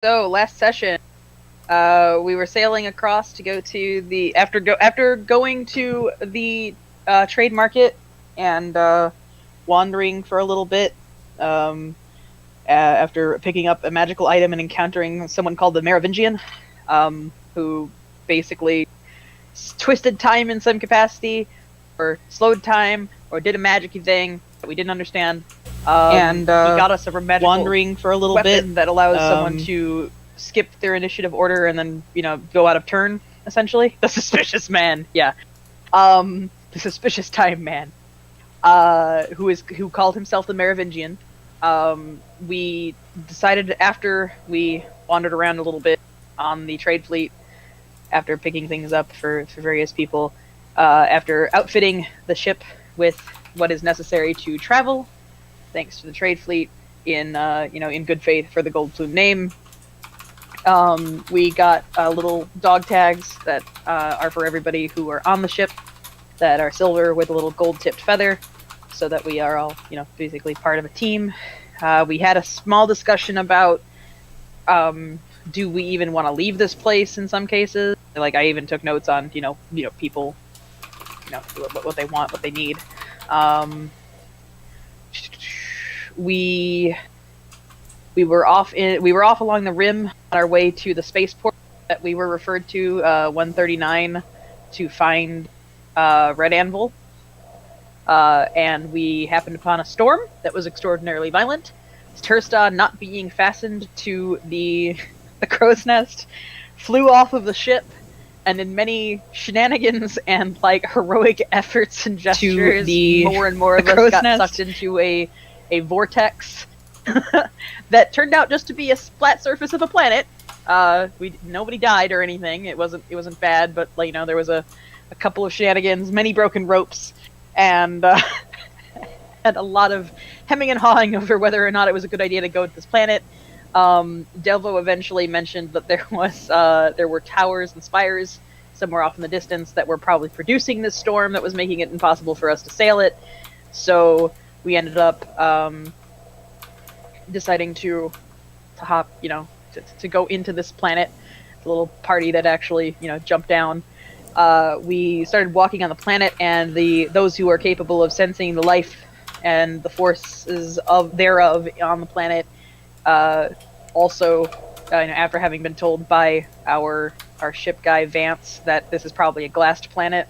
So last session, we were sailing across to go to the after going to the trade market and wandering for a little bit. After picking up a magical item and encountering someone called the Merovingian, who basically twisted time in some capacity, or slowed time, or did a magicy thing that we didn't understand. And he got us a magical wandering for a little weapon bit that allows someone to skip their initiative order and then, go out of turn, essentially. The Suspicious Man, yeah. The Suspicious Time Man, who called himself the Merovingian. We decided after we wandered around a little bit on the trade fleet, after picking things up for various people, after outfitting the ship with what is necessary to travel, thanks to the trade fleet, in good faith for the Gold Plume name. We got little dog tags that are for everybody who are on the ship, that are silver with a little gold-tipped feather, so that we are all, basically part of a team. We had a small discussion about, do we even want to leave this place in some cases? Like, I even took notes on, people, what they want, what they need. We were off along the rim on our way to the spaceport that we were referred to, 139, to find Red Anvil. And we happened upon a storm that was extraordinarily violent. Tursta, not being fastened to the crow's nest, flew off of the ship, and in many shenanigans and heroic efforts and gestures, more and more of us got sucked into a vortex that turned out just to be a flat surface of a planet. Nobody died or anything. It wasn't bad, but there was a couple of shenanigans, many broken ropes, and and a lot of hemming and hawing over whether or not it was a good idea to go to this planet. Delvo eventually mentioned that there were towers and spires somewhere off in the distance that were probably producing this storm that was making it impossible for us to sail it. So we ended up deciding to hop, to go into this planet. The little party that actually, jumped down. We started walking on the planet, and those who are capable of sensing the life and the forces thereof on the planet, also, after having been told by our ship guy Vance that this is probably a glassed planet,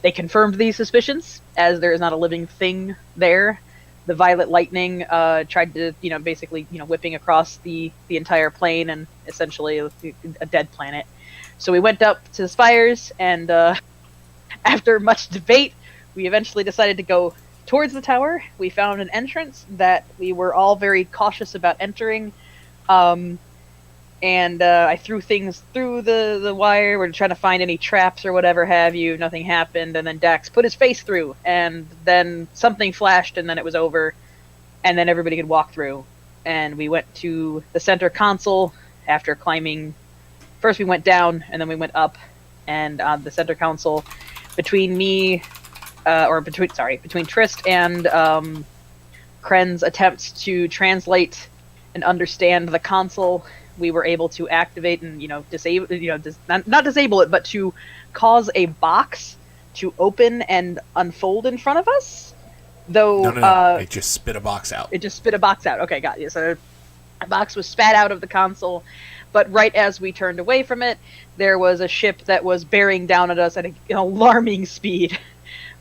they confirmed these suspicions, as there is not a living thing there. The violet lightning tried to, basically, whipping across the entire plane, and essentially a dead planet. So we went up to the spires, and after much debate, we eventually decided to go towards the tower. We found an entrance that we were all very cautious about entering, and I threw things through the wire. We're trying to find any traps or whatever have you. Nothing happened, and then Dax put his face through, and then something flashed, and then it was over, and then everybody could walk through. And we went to the center console after climbing. First we went down, and then we went up, and on the center console, between Trist and Kren's attempts to translate and understand the console, we were able to activate and disable, not disable it, but to cause a box to open and unfold in front of us. Though no, it just spit a box out. It just spit a box out. Okay, got you. So a box was spat out of the console. But right as we turned away from it, there was a ship that was bearing down at us at an alarming speed,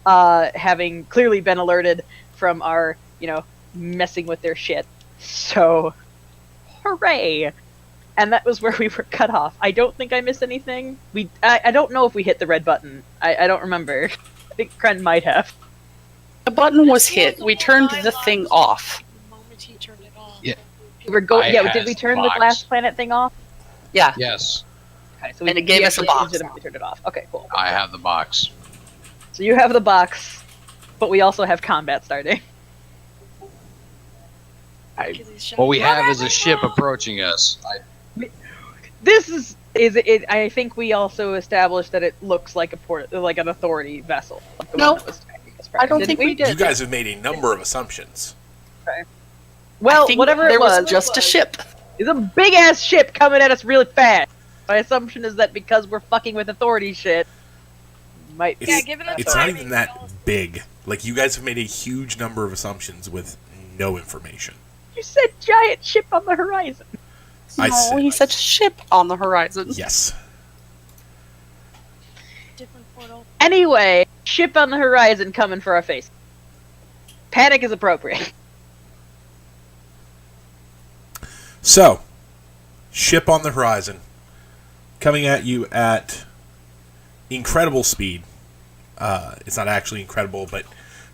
having clearly been alerted from our, messing with their shit. So, hooray! And that was where we were cut off. I don't think I missed anything. I don't know if we hit the red button. I don't remember. I think Kren might have. The button was hit. We turned the thing off. The moment he turned it off. Yeah. Did we turn the glass planet thing off? Yeah. Yes. Okay, so and it gave us a box. Legitimately turned it off. Okay, cool. I have the box. So you have the box, but we also have combat starting. What we have is a ship approaching us. This is it. I think we also established that it looks like an authority vessel. Like no, I don't think we did. You guys have made a number of assumptions. Okay. Well, whatever it was, just a ship. It's a big ass ship coming at us really fast. My assumption is that because we're fucking with authority shit, might be. Yeah, given the It's not timing, even that big. Like, you guys have made a huge number of assumptions with no information. You said giant ship on the horizon. I No, said- he said ship on the horizon. Yes. different portal. Anyway, ship on the horizon coming for our face. Panic is appropriate. So, ship on the horizon, coming at you at incredible speed. It's not actually incredible, but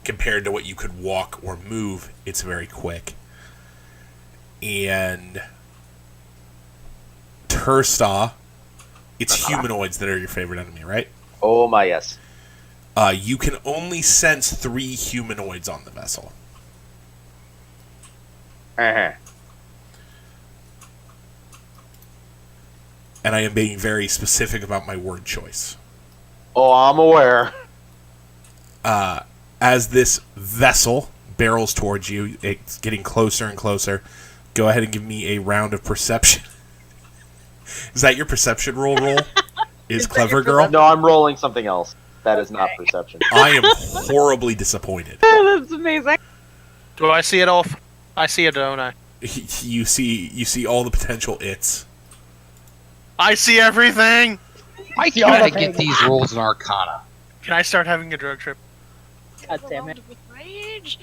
compared to what you could walk or move, it's very quick. And Tursta, it's humanoids that are your favorite enemy, right? Oh my yes. You can only sense 3 humanoids on the vessel. Uh-huh. And I am being very specific about my word choice. Oh, I'm aware. As this vessel barrels towards you, it's getting closer and closer. Go ahead and give me a round of perception. Is that your perception roll? Is clever girl? No, I'm rolling something else. That is not perception. I am horribly disappointed. That's amazing. Do I see it all? I see it, don't I? You see all the potential it's. I see everything! Why can't I get these rolls in Arcana? Can I start having a drug trip? God damn it. Overwhelmed with rage.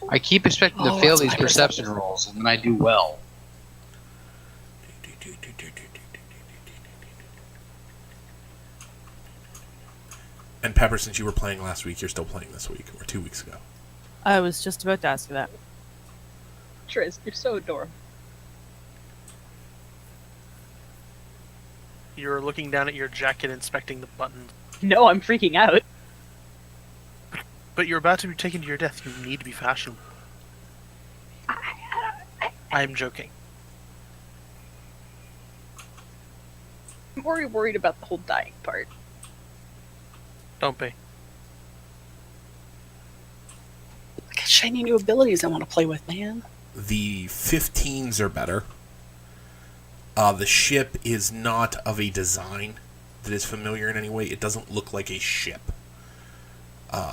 I keep expecting to Oh, fail that's these my perception rolls, and then I do well. And Pepper, since you were playing last week, you're still playing this week, or 2 weeks ago. I was just about to ask you that. Triss, you're so adorable. You're looking down at your jacket, inspecting the buttons. No, I'm freaking out. But you're about to be taken to your death. You need to be fashionable. I'm joking. I'm more worried about the whole dying part. Don't be. I got shiny new abilities I want to play with, man. The 15s are better. The ship is not of a design that is familiar in any way. It doesn't look like a ship.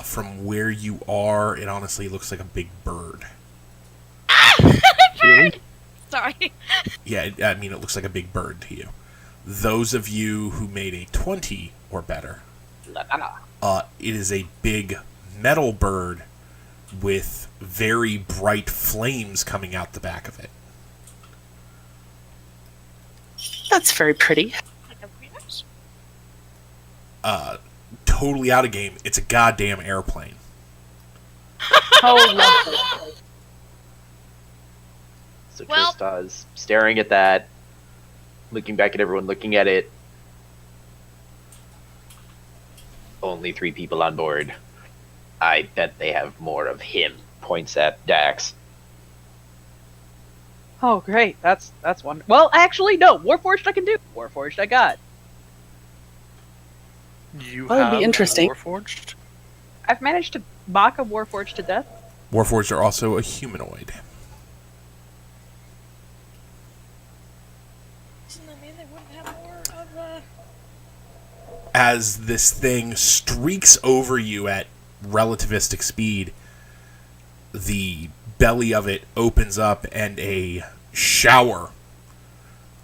From where you are, it honestly looks like a big bird. Sorry. Yeah, it looks like a big bird to you. Those of you who made a 20 or better, it is a big metal bird with very bright flames coming out the back of it. That's very pretty. Totally out of game. It's a goddamn airplane. Oh, lovely. So Well- Trista is staring at that, looking back at everyone, looking at it. Only 3 people on board. I bet they have more of him. Points at Dax. Oh, great. That's wonderful. Well, actually, no. Warforged I can do. Warforged I got. You Well, that'd be have interesting. Warforged? I've managed to mock a Warforged to death. Warforged are also a humanoid. Doesn't that mean they wouldn't have more of As this thing streaks over you at relativistic speed, the belly of it opens up and a shower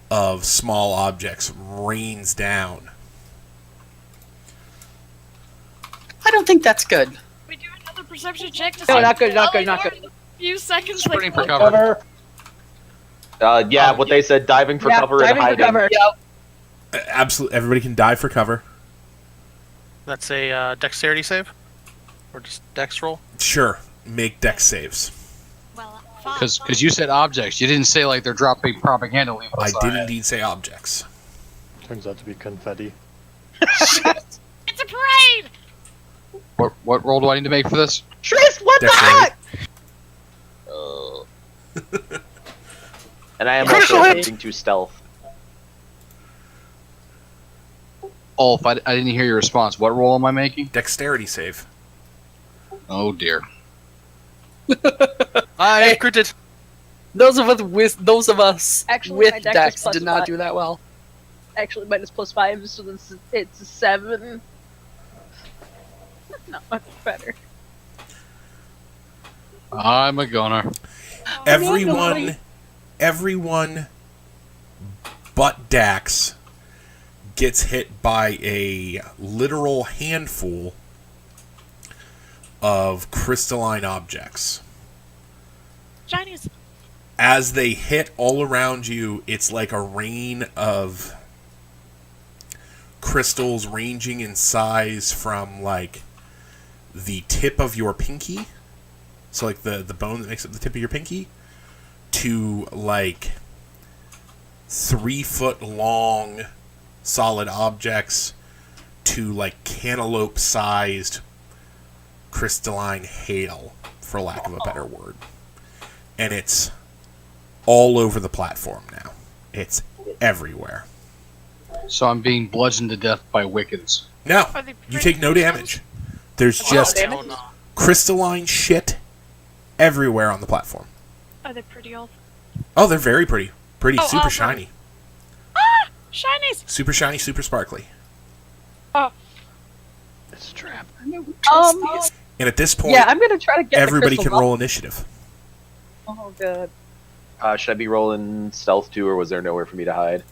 of small objects rains down. I don't think that's good. we do another perception check to No, see not good, not if good, not Ellie good. Norton a few seconds Sprinting for like, cover. Yeah, what they said, diving for Yeah, cover and diving for hiding. cover. Absolutely, everybody can dive for cover. That's a dexterity save? Or just dex roll? Sure, make dex saves. well, fine. Because you said objects. You didn't say like they're dropping propaganda leaf I outside. did indeed say objects. Turns out to be confetti. It's a parade! What roll do I need to make for this? Triss, what the Dexterity. heck? And I am Critical also hit! attempting to stealth. Ulf, I didn't hear your response. What roll am I making? Dexterity save. Oh dear. I Hey. have critted. Those of us Actually, with my dex is Dex plus did not 5. do that well. Actually, minus +5, so it's a 7. Not much better. I'm a goner. Everyone but Dax gets hit by a literal handful of crystalline objects. Chinese. As they hit all around you, it's like a rain of crystals ranging in size from like the tip of your pinky, so like the bone that makes up the tip of your pinky, to like 3-foot long solid objects, to like cantaloupe sized crystalline hail, for lack of a better word. And it's all over the platform now. It's everywhere. So I'm being bludgeoned to death by Wiccans. No, Are they you pretty take no damage. There's Oh, just Hell no. crystalline shit everywhere on the platform. Are they pretty old? Oh, they're very pretty. Pretty, Oh, super awesome. shiny. Shinies! Super shiny, super sparkly. It's a trap. And at this point, Yeah, I'm gonna try to get everybody the can crystal roll initiative. ball. Oh god. Should I be rolling stealth too, or was there nowhere for me to hide?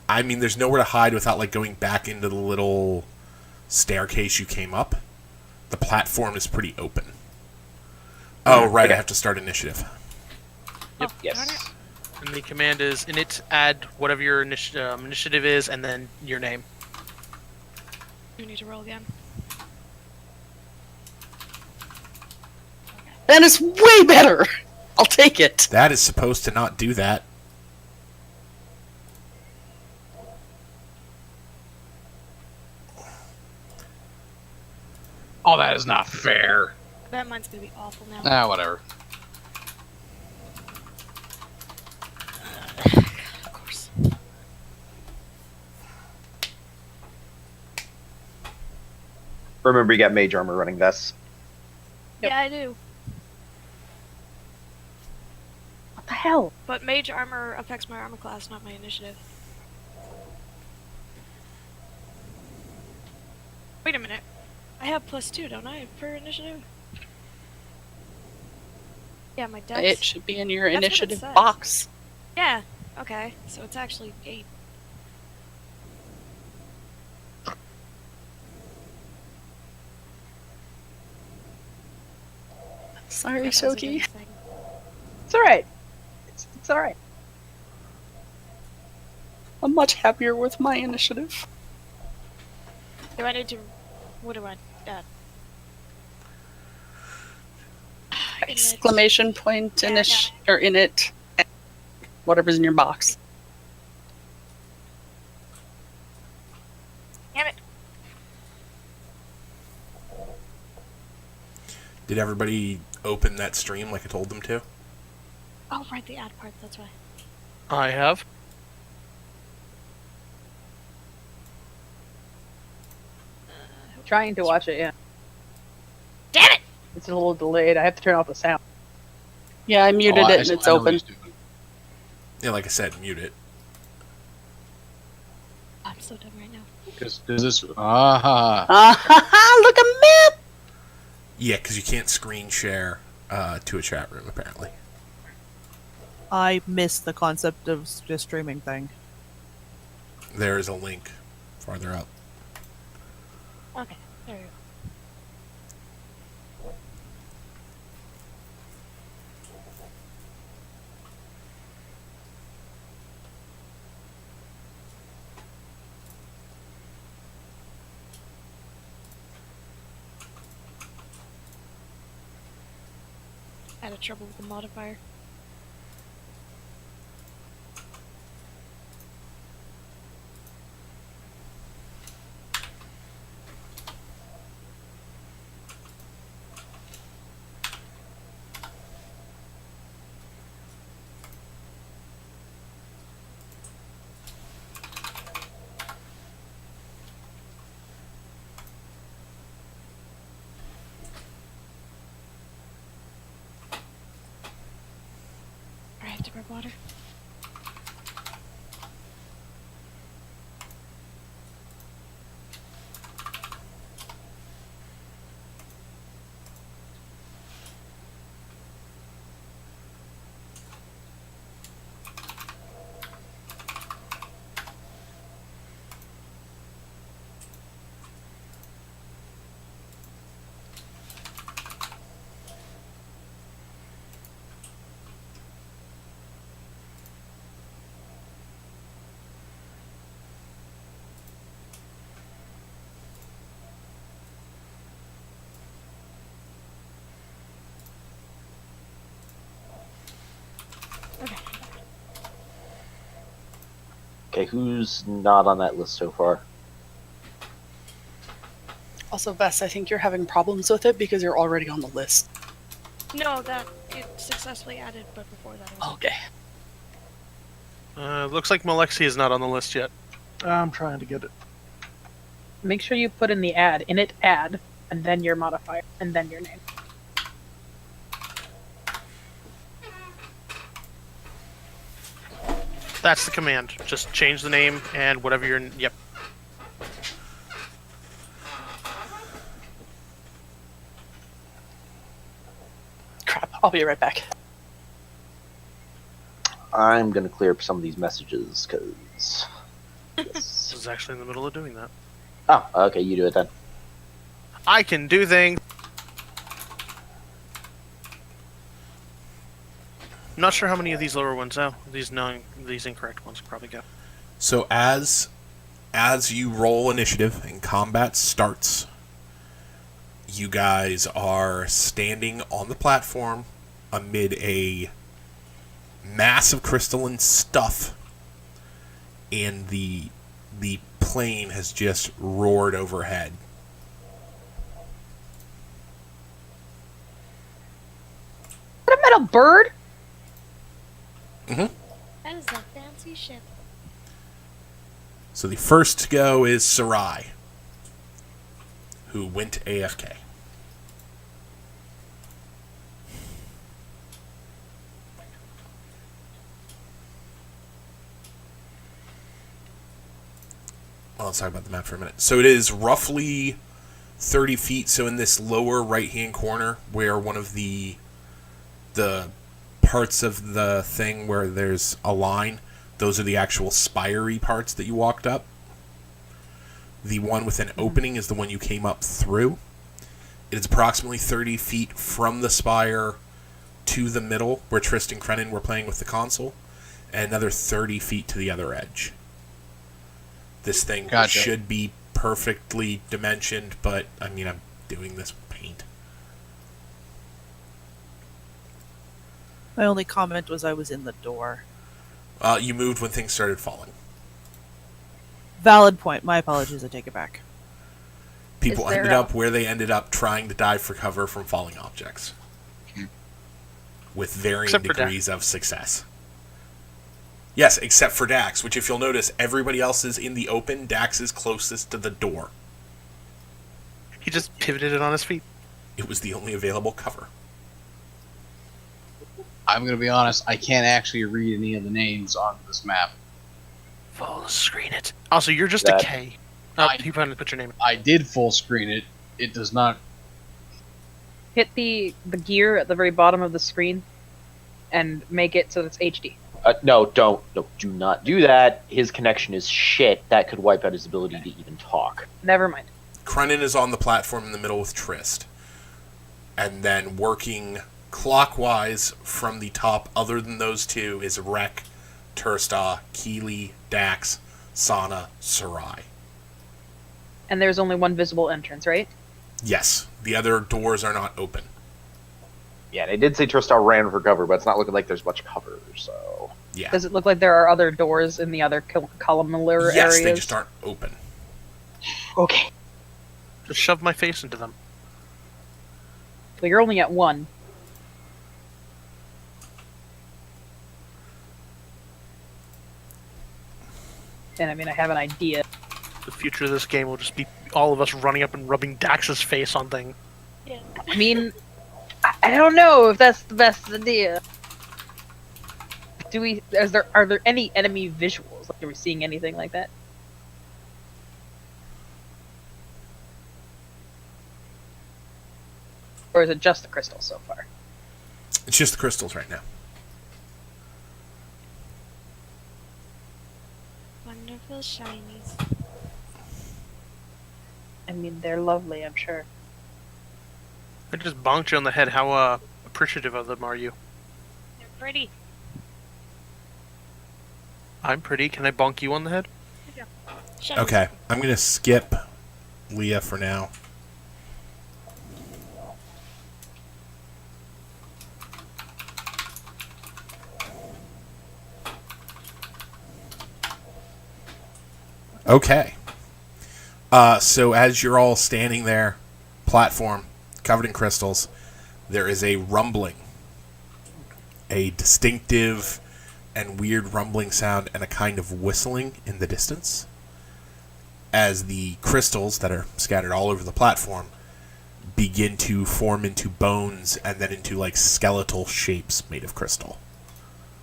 I mean, there's nowhere to hide without like going back into the little staircase you came up. The platform is pretty open. Oh, right, I have to start initiative. Yep. Yes. And the command is init add whatever your initiative is, and then your name. You need to roll again. That is way better. I'll take it. That is supposed to not do that. Oh, that is not fair. That mine's gonna be awful now. Ah, whatever. Of course. Remember, you got mage armor running vests. Yep. Yeah, I do. What the hell? But mage armor affects my armor class, not my initiative. Wait a minute. I have +2, don't I, for initiative? Yeah, my dex. It should be in your That's what it initiative says. box. Yeah. Okay. So it's actually 8. Sorry, That was a Shoki. good thing. It's alright. It's alright. I'm much happier with my initiative. Do I need to? What do I? Exclamation point Yeah, I got or init. Whatever's in your box. Damn it! Did everybody open that stream like I told them to? Oh, right, the ad part. That's why. I have. Trying to watch it, yeah. Damn it! It's a little delayed. I have to turn off the sound. Yeah, I muted Oh, it and it's I know what open. he's doing. Yeah, like I said, mute it. I'm so dumb right now. Because this. Aha. Look a map! Yeah, because you can't screen share to a chat room, apparently. I missed the concept of the streaming thing. There is a link farther up. Okay, there you go. I had trouble with the modifier. have to grab water. Okay. Okay, who's not on that list so far? Also, Vess, I think you're having problems with it because you're already on the list. No, that it successfully added, but before that it was Okay. Looks like Malexi is not on the list yet. I'm trying to get it. Make sure you put in the ad, add, and then your modifier, and then your name. That's the command. Just change the name and whatever your... Yep. Crap, I'll be right back. I'm gonna clear up some of these messages, because... This is actually in the middle of doing that. Oh, okay, you do it then. I can do things. I'm not sure how many of these lower ones though. These incorrect ones probably go. So as you roll initiative and combat starts, you guys are standing on the platform amid a mass of crystalline stuff, and the plane has just roared overhead. Is that a metal bird? Mm-hmm. That is a fancy ship. So the first to go is Sarai, who went AFK. Well, let's talk about the map for a minute. So it is roughly 30 feet. So in this lower right-hand corner, where one of the parts of the thing where there's a line, those are the actual spire-y parts that you walked up. The one with an opening is the one you came up through. It is approximately 30 feet from the spire to the middle, where Tristan Crennan were playing with the console, and another 30 feet to the other edge. This thing Gotcha. should be perfectly dimensioned, but, I mean, I'm doing this with paint. My only comment was I was in the door. You moved when things started falling. Valid point. My apologies. I take it back. People Is there ended a- up where they ended up trying to dive for cover from falling objects. With varying Except for degrees of success. Yes, except for Dax, which if you'll notice, everybody else is in the open. Dax is closest to the door. He just pivoted it on his feet. It was the only available cover. I'm gonna be honest, I can't actually read any of the names on this map. Full screen it. Also, you're just That- a K. Oh, you finally put your name. I did full screen it. It does not. Hit the gear at the very bottom of the screen, and make it so that it's HD. No, don't. No, do not do that. His connection is shit. That could wipe out his ability to even talk. Never mind. Crennan is on the platform in the middle with Trist. And then working clockwise from the top, other than those two, is Rek, Tursta, Keeley, Dax, Sana, Sarai. And there's only one visible entrance, right? Yes, the other doors are not open. Yeah, and I did say Tristar ran for cover, but it's not looking like there's much cover, so... Yeah. Does it look like there are other doors in the other columnar Yes, areas? they just aren't open. Okay. Just shove my face into them. Well, you're only at one. And I mean, I have an idea. The future of this game will just be all of us running up and rubbing Dax's face on thing. Yeah. I mean, I don't know if that's the best idea. Are there any enemy visuals? Like, are we seeing anything like that? Or is it just the crystals so far? It's just the crystals right now. Wonderful shinies. I mean, they're lovely, I'm sure. I just bonked you on the head. How appreciative of them are you? They're pretty. I'm pretty. Can I bonk you on the head? Shut Okay, I'm going to skip Leah for now. Okay. So as you're all standing there, platform, covered in crystals, there is a rumbling. A distinctive and weird rumbling sound and a kind of whistling in the distance. As the crystals that are scattered all over the platform begin to form into bones and then into like skeletal shapes made of crystal.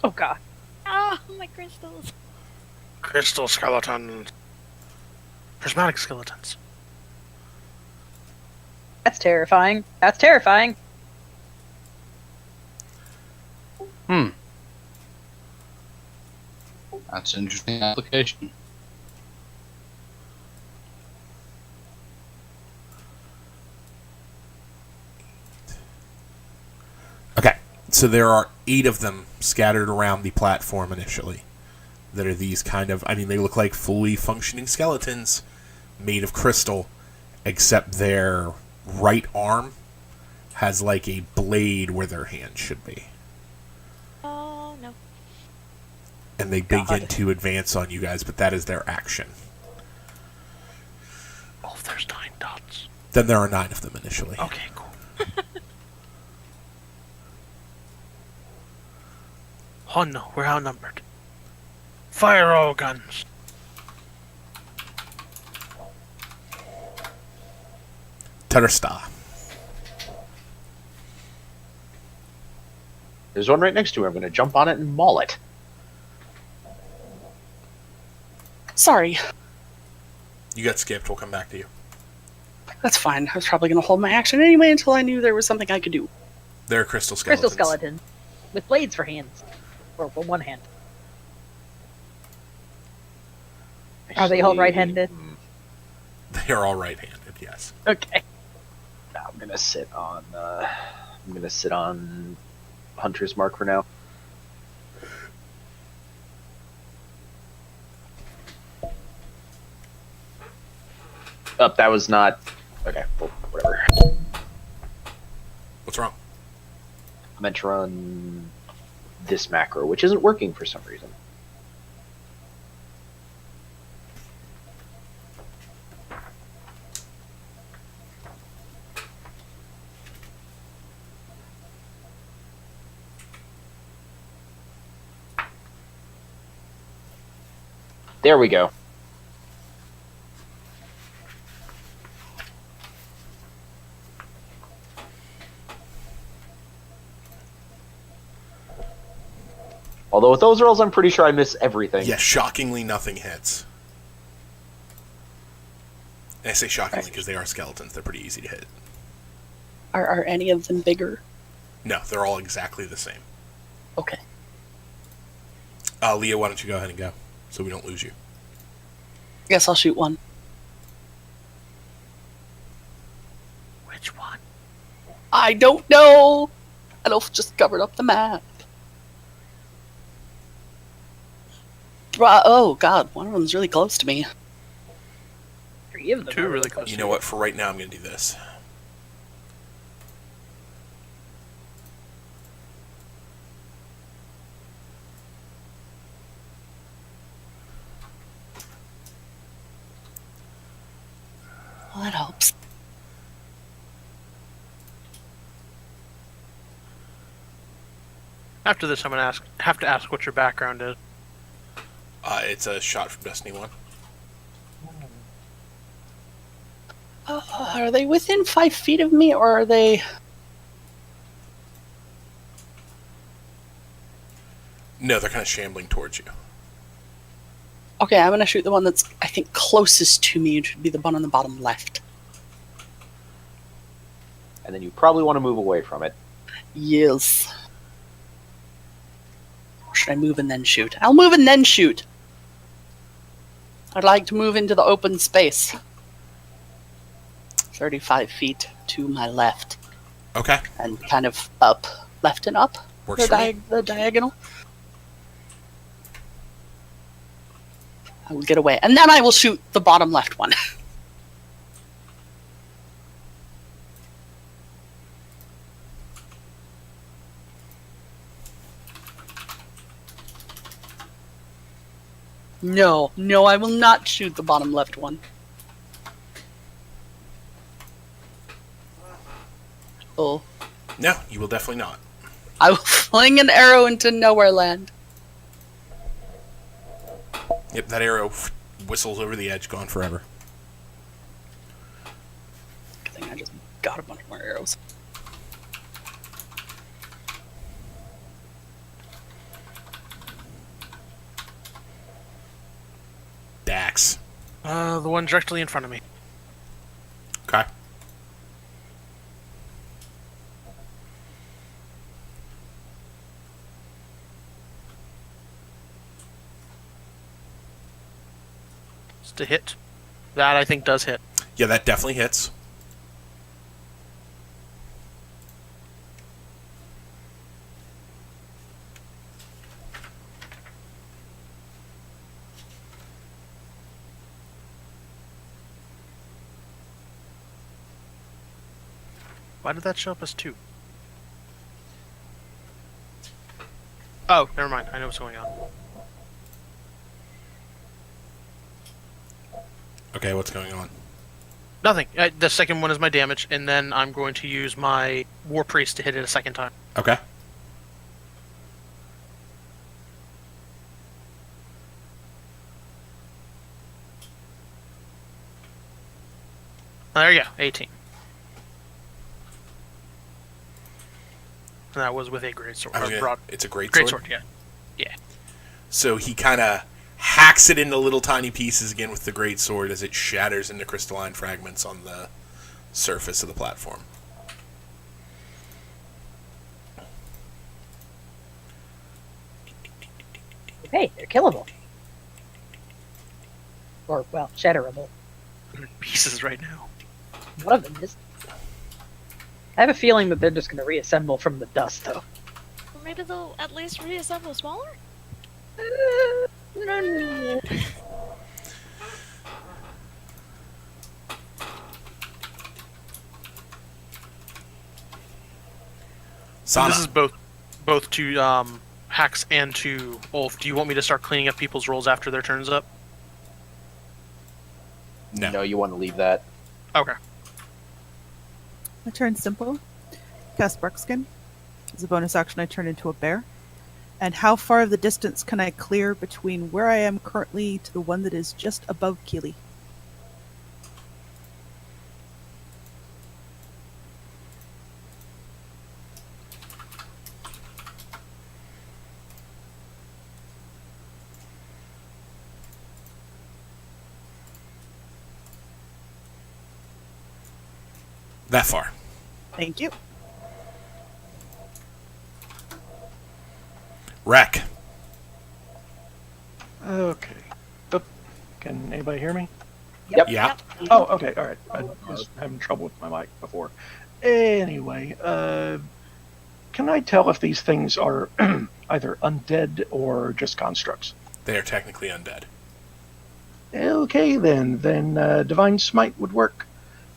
Oh god. Oh, my crystals. Crystal skeletons. Prismatic skeletons. That's terrifying. That's terrifying. That's an interesting application. Okay, so there are 8 of them scattered around the platform initially. That are these kind of, I mean, they look like fully functioning skeletons made of crystal, except their right arm has like a blade where their hand should be. Oh, no. And they begin to advance on you guys, but that is their action. Oh, there's 9 dots. Then there are 9 of them initially. Okay, cool. Oh no, we're outnumbered. Fire all guns. Tuttersta. There's one right next to her. I'm going to jump on it and maul it. Sorry, You got skipped, we'll come back to you. that's fine. I was probably going to hold my action anyway until I knew there was something I could do. They're crystal skeletons. Crystal skeleton. With blades for hands. Or for one hand. Are they all right-handed? They are all right-handed, yes. Okay. Now I'm gonna sit on. I'm gonna sit on Hunter's Mark for now. That was not. Okay, well, whatever. What's wrong? I meant to run this macro, which isn't working for some reason. There we go. Although with those rolls, I'm pretty sure I miss everything. Yeah, shockingly nothing hits. And I say shockingly because they are skeletons. They're pretty easy to hit. Are any of them bigger? No, they're all exactly the same. Okay. Leah, why don't you go ahead and go, so we don't lose you. Guess I'll shoot one. Which one? I don't know! Elf just covered up the map. Oh god, one of them's really close to me. 3 of them. 2 are really close. You know what? For right now, I'm going to do this. Well, that helps. After this, I'm gonna have to ask what your background is. It's a shot from Destiny 1. Are they within 5 feet of me, or are they... No, they're kind of shambling towards you. Okay, I'm gonna shoot the one that's, I think, closest to me, which would be the one on the bottom left. And then you probably want to move away from it. Yes. Or should I move and then shoot? I'll move and then shoot. I'd like to move into the open space. 35 feet to my left. Okay. And kind of up. Left and up. Works for me. The diagonal. I will get away. And then I will shoot the bottom left one. No, I will not shoot the bottom left one. Oh. No, you will definitely not. I will fling an arrow into nowhere land. Yep, that arrow whistles over the edge, gone forever. I think I just got a bunch more arrows. Dax. The one directly in front of me. Okay. It's to hit. That, I think, does hit. Yeah, that definitely hits. Why did that show up as 2? Oh, never mind. I know what's going on. Okay, what's going on? Nothing. The second one is my damage, and then I'm going to use my War Priest to hit it a second time. Okay. There you go. 18. And that was with a greatsword. It's a great Greatsword, yeah. Yeah. So he kind of hacks it into little tiny pieces again with the great sword as it shatters into crystalline fragments on the surface of the platform. Hey, they're killable. Or, well, shatterable. They're in pieces right now. One of them is. I have a feeling that they're just going to reassemble from the dust, though. Or maybe they'll at least reassemble smaller? Sana. This is both to Hax and to Ulf. Do you want me to start cleaning up people's rolls after their turns up? No, you want to leave that. Okay. My turn's simple. Cast Barkskin. As a bonus action, I turn into a bear. And how far of the distance can I clear between where I am currently to the one that is just above Keely? That far. Thank you. Wreck. Okay. Oop. Can anybody hear me? Yep. Yeah. Oh, okay. All right. I was having trouble with my mic before. Anyway, can I tell if these things are either undead or just constructs? They are technically undead. Okay, then. Then Divine Smite would work.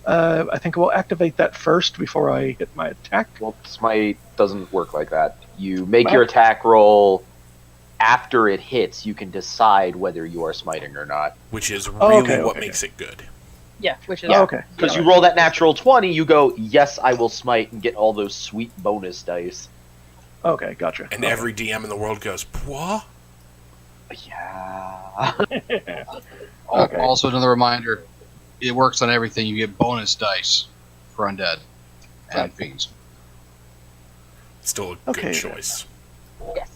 I think we'll activate that first before I hit my attack. Well, Smite doesn't work like that. You make your attack roll after it hits. You can decide whether you are smiting or not. Which is really what okay. makes it good. Yeah, which is... Yeah, okay. Because you roll that natural 20, you go, yes, I will smite, and get all those sweet bonus dice. Okay, gotcha. And every DM in the world goes, what? Yeah. Okay. Also, another reminder, it works on everything. You get bonus dice for undead and Right. fiends. Still a Okay. good choice. Yes.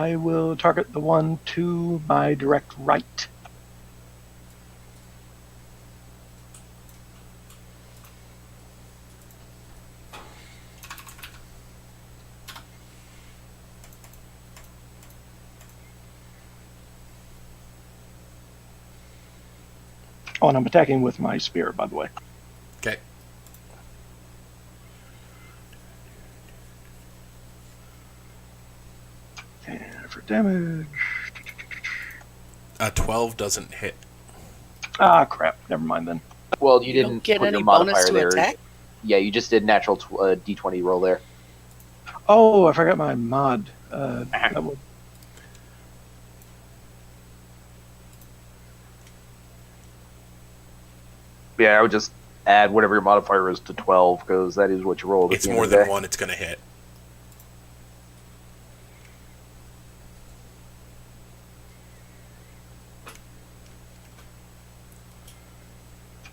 I will target the one to my direct right. Oh, and I'm attacking with my spear, by the way. Okay. And for damage... 12 doesn't hit. Ah, crap. Never mind then. Well, you You didn't don't get put any your bonus modifier to there. attack? Yeah, you just did natural d20 roll there. Oh, I forgot my mod. That would... Yeah, I would just add whatever your modifier is to 12, because that is what you rolled. It's more than one, it's going to hit.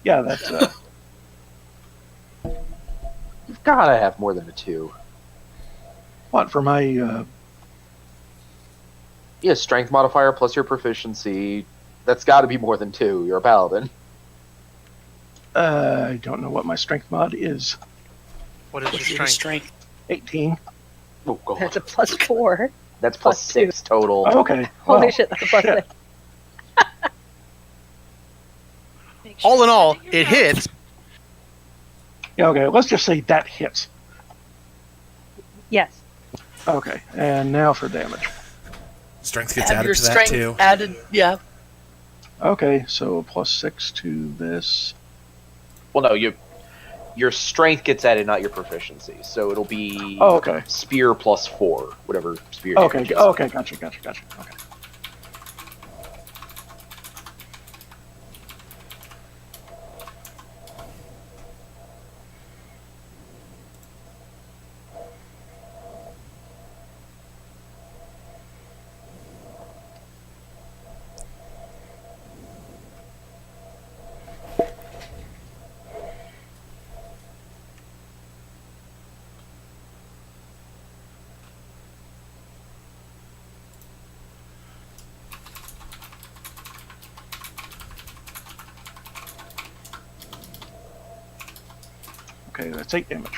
Yeah, that's... You've got to have more than a 2. what, for my... Yeah, strength modifier plus your proficiency. That's got to be more than 2. You're a paladin. I don't know what my strength mod is. What is What's your your strength? strength? 18. Oh, God. That's a +4. That's plus +2. 6 total. Oh, okay. Holy Well, shit, that's a +6. shit. Make sure All in you're all, setting your it mouth. hits. Yeah, okay, let's just say that hits. Yes. Okay, and now for damage. Strength gets Have added your to that strength too. added, yeah. Okay, so +6 to this. Well, no, your strength gets added, not your proficiency. So it'll be Oh, okay. spear plus 4, whatever spear Okay, damage is. okay, gotcha. Okay. Okay, that's 8 damage.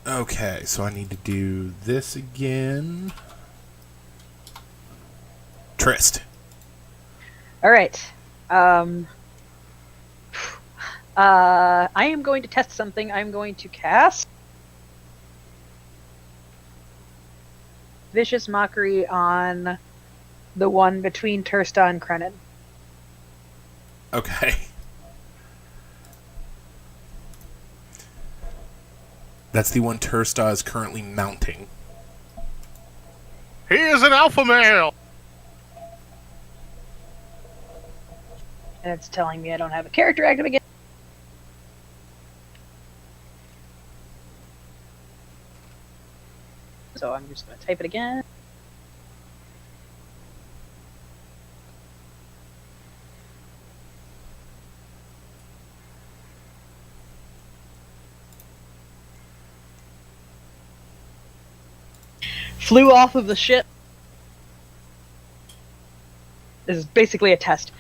Okay, so I need to do this again. Trist. All right. I am going to test something. I'm going to cast Vicious Mockery on the one between Tursta and Krenin. Okay. That's the one Tursta is currently mounting. He is an alpha male. And it's telling me I don't have a character active again. So I'm just going to type it again. Flew off of the ship. This is basically a test.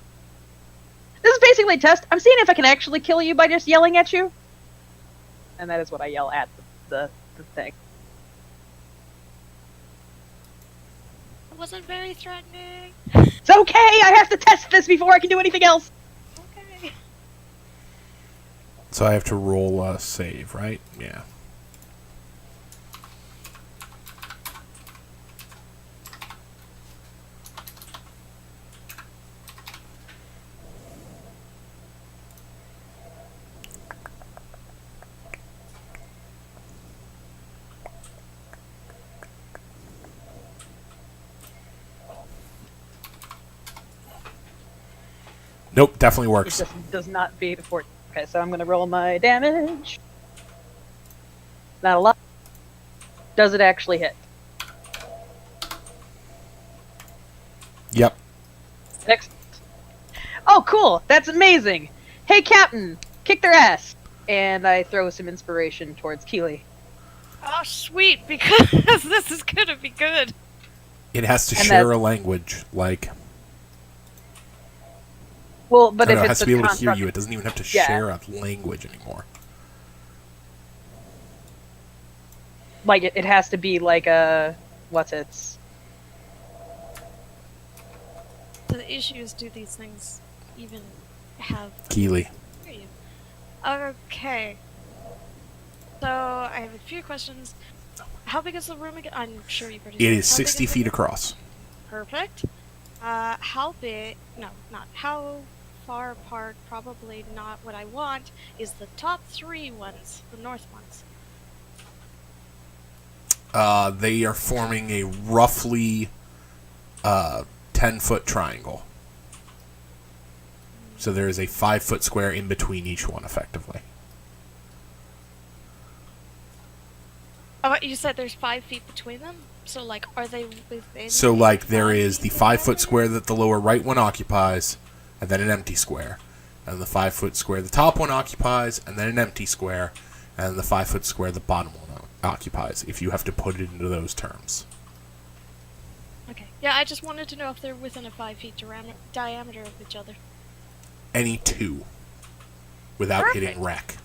This is basically a test. I'm seeing if I can actually kill you by just yelling at you. And that is what I yell at the thing. It wasn't very threatening. It's okay! I have to test this before I can do anything else! Okay. So I have to roll a save, right? Yeah. Nope, definitely It works. just does not beat a 14. Okay, so I'm gonna roll my damage. Not a lot. Does it actually hit? Yep. Next. Oh, cool! That's amazing! Hey, Captain! Kick their ass! And I throw some inspiration towards Keeley. Oh, sweet, because this is gonna be good. It has to And share that- a language, like... Well, but I if don't know, it it's has to a be able to hear construct- you. It doesn't even have to Yeah. share a language anymore. like it has to be like a what's its The issue is, do these things even have... Keeley. Hear you. Okay. So, I have a few questions. How big is the room again? I'm sure you've already It said. is How big 60 the feet room? across. Perfect. How big... No, not. How far apart, probably not what I want, is the top 3 ones, the north ones. They are forming a roughly 10-foot triangle. So there is a 5-foot square in between each one, effectively. Oh, you said there's 5 feet between them? So, like, are they within... So, the like, there 5 is the feet 5-foot together? square that the lower right one occupies, and then an empty square. And the 5-foot square the top one occupies, and then an empty square. And the 5-foot square the bottom one occupies, if you have to put it into those terms. Okay. Yeah, I just wanted to know if they're within a 5 feet diameter of each other. Any two. Without hitting wreck.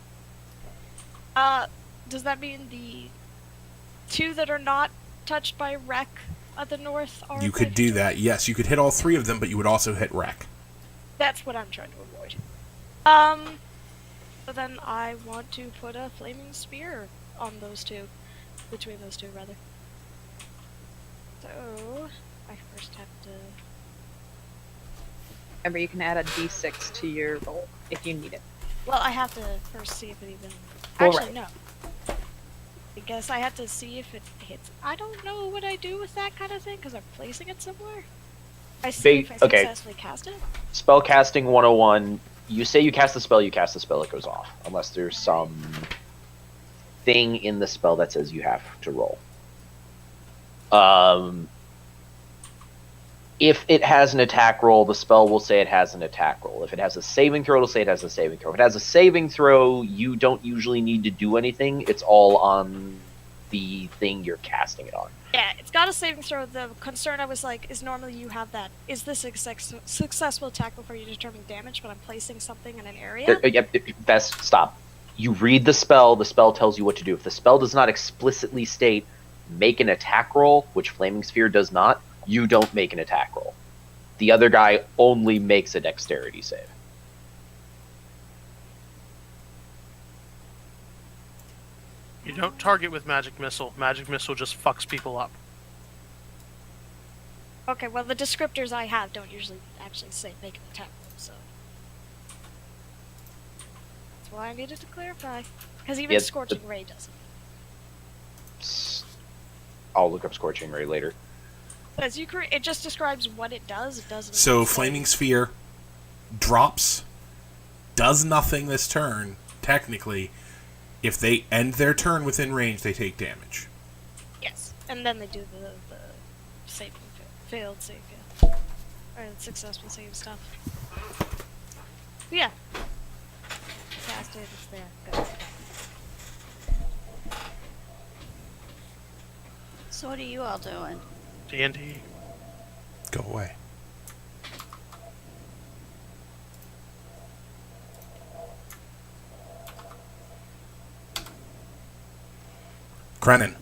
Does that mean the 2 that are not touched by wreck at the north are... You could do that, yes. You could hit all 3 of them, but you would also hit wreck. That's what I'm trying to avoid. So then I want to put a flaming spear on those 2. Between those 2, rather. So, I first have to... Remember, you can add a d6 to your roll if you need it. Well, I have to first see if it even... Well, Actually, right. no. I guess I have to see if it hits. I don't know what I do with that kind of thing, because I'm placing it somewhere. I see if I Okay. successfully cast it. Spellcasting 101. You say you cast the spell, it goes off. Unless there's some thing in the spell that says you have to roll. If it has an attack roll, the spell will say it has an attack roll. If it has a saving throw, it'll say it has a saving throw. If it has a saving throw, you don't usually need to do anything. It's all on the thing you're casting it on. Yeah, it's got a saving throw. The concern I was like, is normally you have that. Is this a successful attack before you determine damage, but I'm placing something in an area? Best stop. You read the spell tells you what to do. If the spell does not explicitly state make an attack roll, which Flaming Sphere does not, you don't make an attack roll. The other guy only makes a dexterity save. You don't target with Magic Missile. Magic Missile just fucks people up. Okay, well, the descriptors I have don't usually actually say make an attack roll, so... That's why I needed to clarify. Because even Yeah, Scorching Ray doesn't. I'll look up Scorching Ray later. As you it just describes what it does. It doesn't. So, say- Flaming Sphere drops, does nothing this turn, technically. If they end their turn within range, they take damage. Yes, and then they do the saving failed save, yeah. Or the successful save stuff. But yeah. Cast it. It's there. Good. So what are you all doing? D&D. Go away. Krenin.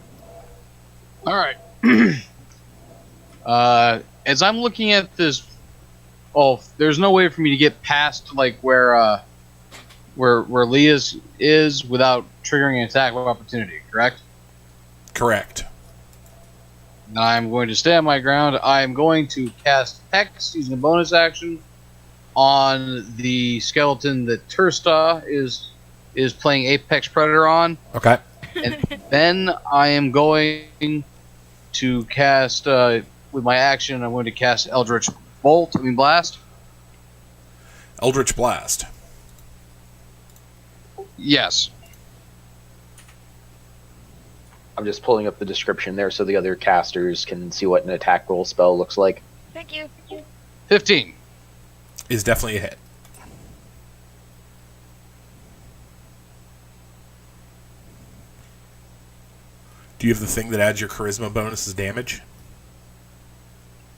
All right. As I'm looking at this, there's no way for me to get past like where Lee is without triggering an attack of opportunity. Correct? Correct. I'm going to stay on my ground. I am going to cast Hex using a bonus action on the skeleton that Tursta is playing Apex Predator on. Okay. And then I am going to cast, with my action, I'm going to cast Eldritch Blast. Eldritch Blast. Yes. I'm just pulling up the description there so the other casters can see what an attack roll spell looks like. Thank you. 15. Is definitely a hit. Do you have the thing that adds your charisma bonus as damage?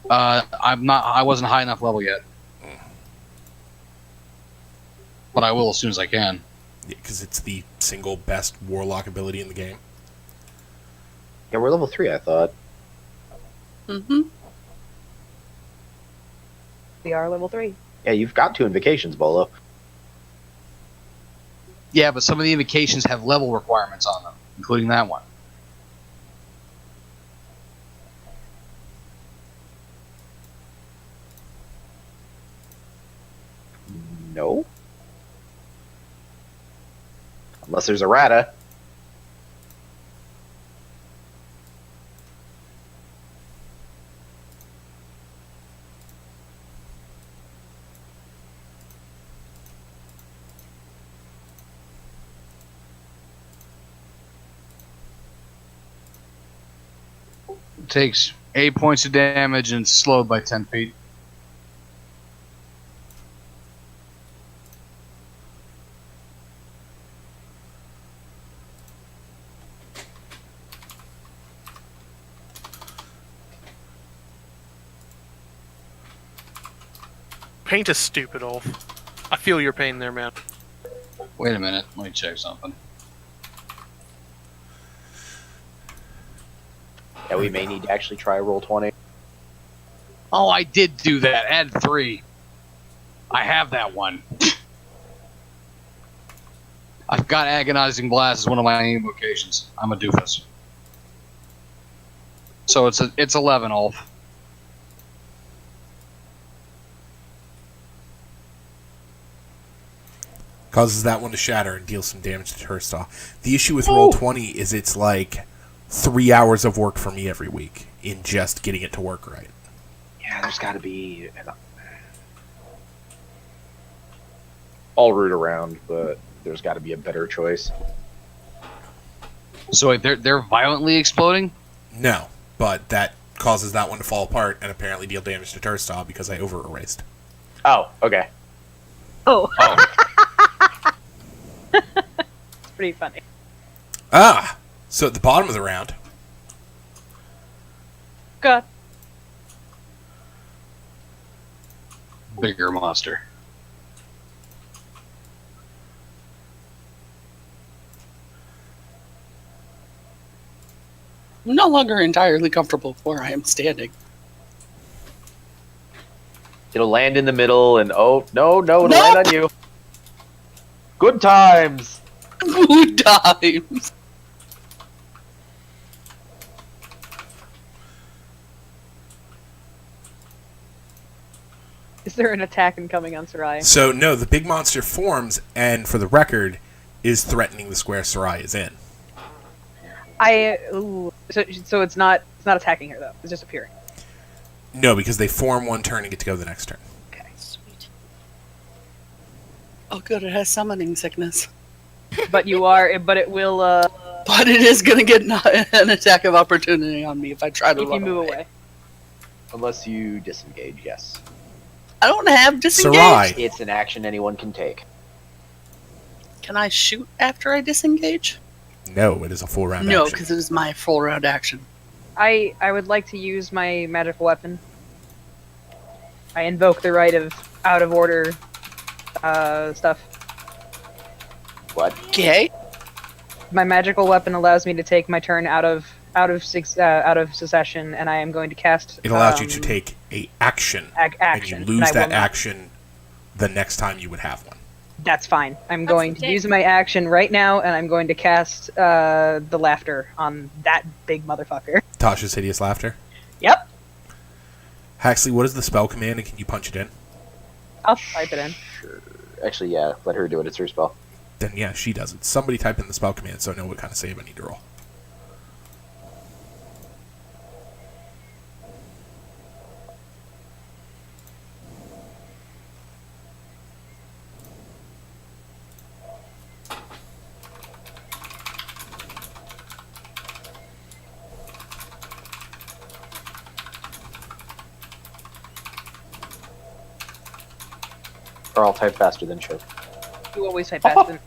I wasn't high enough level yet. But I will as soon as I can. Yeah, because it's the single best warlock ability in the game. Yeah, we're level 3, I thought. Mm-hmm. We are level 3. Yeah, you've got 2 invocations, Bolo. Yeah, but some of the invocations have level requirements on them, including that one. No. Unless there's a Rata. Takes 8 points of damage and slowed by 10 feet. Paint is stupid, Ulf. I feel your pain there, man. Wait a minute, let me check something. Yeah, we may need to actually try roll 20. Oh, I did do that. Add 3. I have that one. I've got Agonizing Blast as one of my invocations. I'm a doofus. So it's 11, Ulf. Causes that one to shatter and deals some damage to Turstaw. The issue with Roll20 is it's like 3 hours of work for me every week in just getting it to work right. Yeah, there's got to be... I'll root around, but there's got to be a better choice. So wait, they're violently exploding? No, but that causes that one to fall apart and apparently deal damage to Turstaw because I over-erased. Oh, okay. Oh. Oh. It's pretty funny. Ah! So at the bottom of the round, God. Bigger monster. I'm no longer entirely comfortable where I am standing. It'll land in the middle, and oh, no, it'll Nope. land on you. Good times! Good times. Is there an attack incoming on Sarai? so no, the big monster forms and, for the record, is threatening the square Sarai is in. So it's not attacking her though. It's just appearing. No, because they form one turn and get to go the next turn. Okay. Sweet. Oh, good. It has summoning sickness, But it will but it is going to get an attack of opportunity on me if I try to if you run move away. Unless you disengage, yes. I don't have disengage. Sarai. It's an action anyone can take. Can I shoot after I disengage? No, it is a full round No, action. because it is my full round action. I would like to use my magical weapon. I invoke the right of out of order stuff. What? Okay. My magical weapon allows me to take my turn out of secession, and I am going to cast. It allows you to take a action, action, and you and lose I that will not. action the next time you would have one. That's fine. I'm That's going to okay. use my action right now, and I'm going to cast the laughter on that big motherfucker. Tasha's Hideous Laughter. Yep. Haxley, what is the spell command, and can you punch it in? I'll type it in. Sure. Actually, yeah, let her do it. It's her spell. Then yeah, she does it. Somebody type in the spell command so I know what kind of save I need to roll. Or I'll type faster than Choke. You always type faster.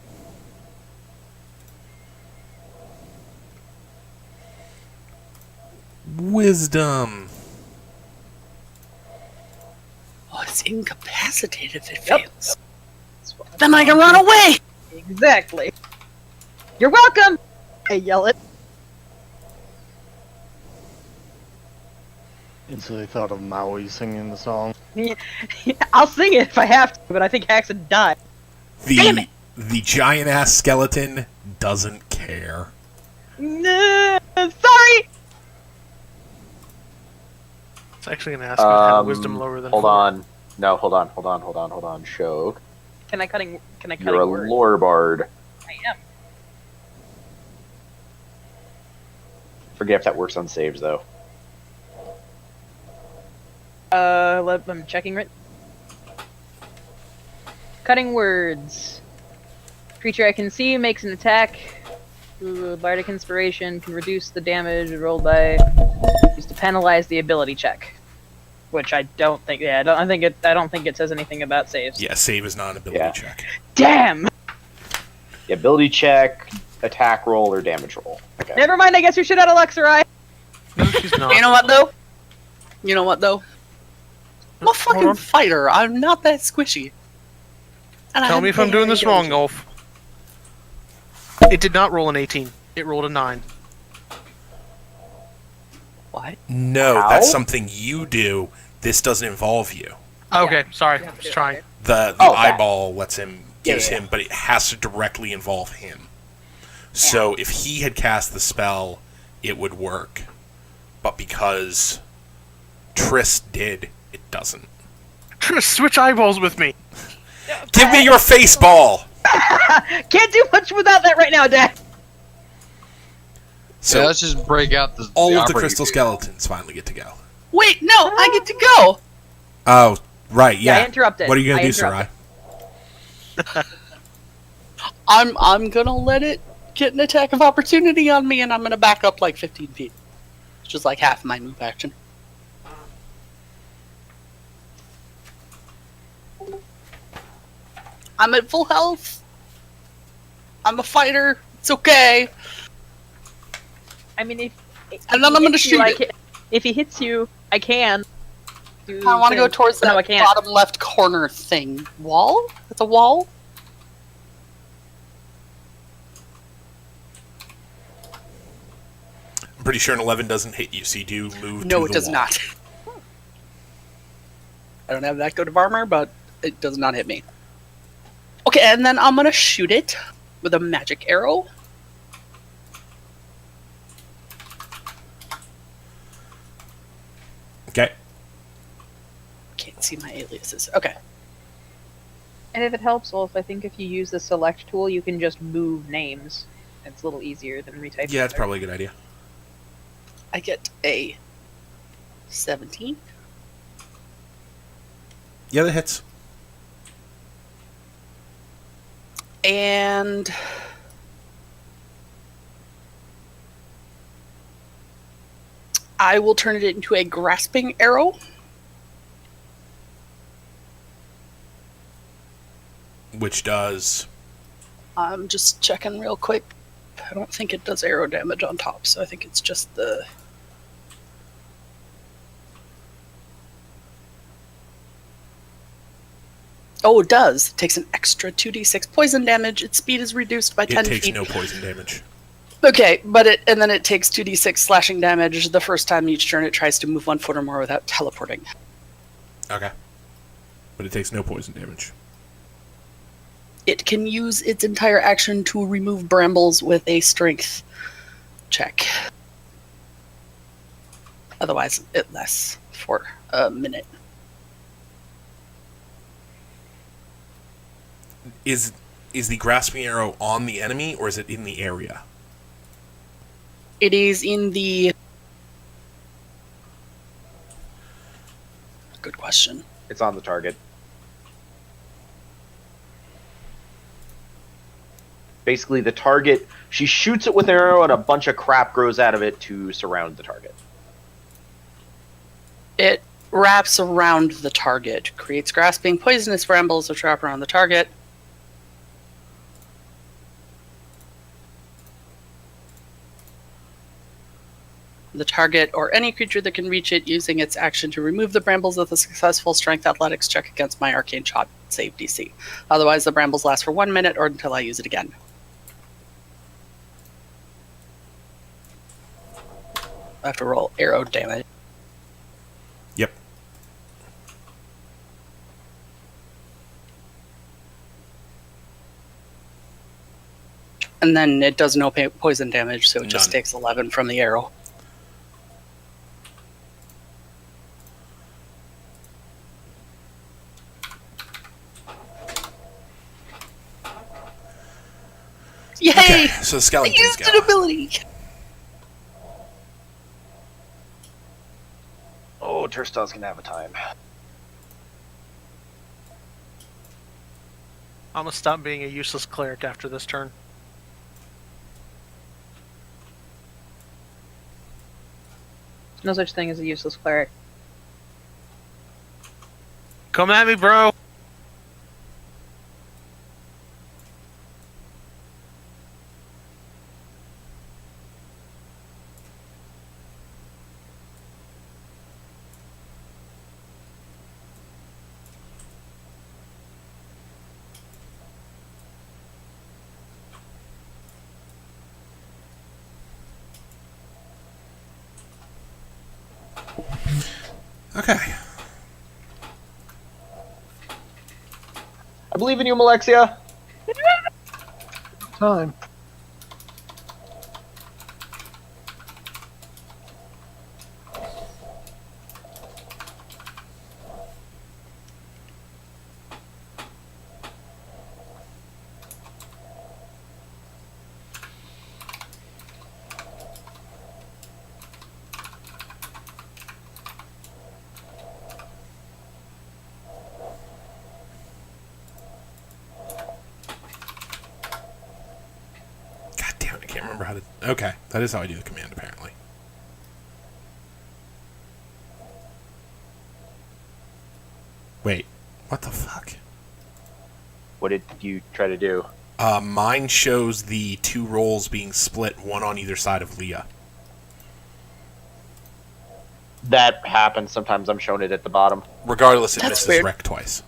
Wisdom. Oh, it's incapacitated if it fails. Then I can run away! Exactly. You're welcome! I yell it. Instantly thought of Maui singing the song. I'll sing it if I have to, but I think Hax would die. The giant ass skeleton doesn't care. Sorry! It's actually going to ask him to have wisdom lower than Hold 4. on. No, hold on. Choke. Can I cutting You're a words? lore bard. I am. Forget if that works on saves, though. I'm checking it. Cutting words. Creature I can see makes an attack. Ooh, Bardic Inspiration can reduce the damage rolled by. Used to penalize the ability check, which I don't think. Yeah, I don't think it says anything about saves. Yeah, save is not an ability check. Damn. The ability check, attack roll, or damage roll. Okay. Never mind. I guess you're shit out of Luxurai. No, she's not. You know what though? I'm a fucking fighter. I'm not that squishy. And Tell me if I'm doing this wrong, Golf. It did not roll an 18. It rolled a 9. What? No, How? that's something you do. This doesn't involve you. Okay, sorry. I was trying. The Oh, eyeball lets him, gives Yeah. him, but it has to directly involve him. So if he had cast the spell, it would work. But because Triss did, it doesn't. Triss, switch eyeballs with me. Give me your face ball! Can't do much without that right now, Dad. So let's just break out the all of the operating crystal table. skeletons finally get to go. Wait, no, I get to go! Oh, right, yeah. I interrupted. What are you gonna I do, Sarai? I'm gonna let it get an attack of opportunity on me, and I'm gonna back up like 15 feet. It's just like half my move action. I'm at full health. I'm a fighter. It's okay. I mean, if And then I'm gonna shoot it. If he hits you, I can. I want to go towards No, I that can't. bottom left corner thing. Wall? That's a wall? I'm pretty sure an 11 doesn't hit you, so you do move No, to it the does wall. not. I don't have that good of armor, but it does not hit me. Okay, and then I'm gonna shoot it with a magic arrow. Okay. Can't see my aliases. Okay. And if it helps, Wolf, I think if you use the select tool, you can just move names. It's a little easier than retyping. Yeah, that's probably a good idea. I get a 17. Yeah, that hits. And I will turn it into a grasping arrow. Which does... I'm just checking real quick. I don't think it does arrow damage on top, so I think it's just the... Oh, it does. It takes an extra 2d6 poison damage. Its speed is reduced by 10 It takes feet. no poison damage. Okay, and then it takes 2d6 slashing damage the first time each turn it tries to move 1 foot or more without teleporting. Okay. But it takes no poison damage. It can use its entire action to remove brambles with a strength check. Otherwise, it lasts for a minute. Is the grasping arrow on the enemy, or is it in the area? It is in the... Good question. It's on the target. Basically, the target, she shoots it with an arrow and a bunch of crap grows out of it to surround the target. It wraps around the target, creates grasping poisonous brambles which wrap around the target. The target or any creature that can reach it using its action to remove the brambles with a successful strength athletics check against my arcane shot save DC. Otherwise, the brambles last for 1 minute or until I use it again. I have to roll arrow damage. Yep. And then it does no poison damage, so it just None. takes 11 from the arrow. Yay! Okay, so the I skeletons used go. an ability! Oh, Tursta's gonna have a time. I'm gonna stop being a useless cleric after this turn. No such thing as a useless cleric. Come at me, bro! Okay. I believe in you, Malexia. Time. God damn it, I can't remember how to... Okay, that is how I do the command, apparently. Wait, what the fuck? What did you try to do? Mine shows the 2 rolls being split, one on either side of Leah. That happens sometimes. I'm showing it at the bottom. Regardless, it That's misses weird. wreck twice.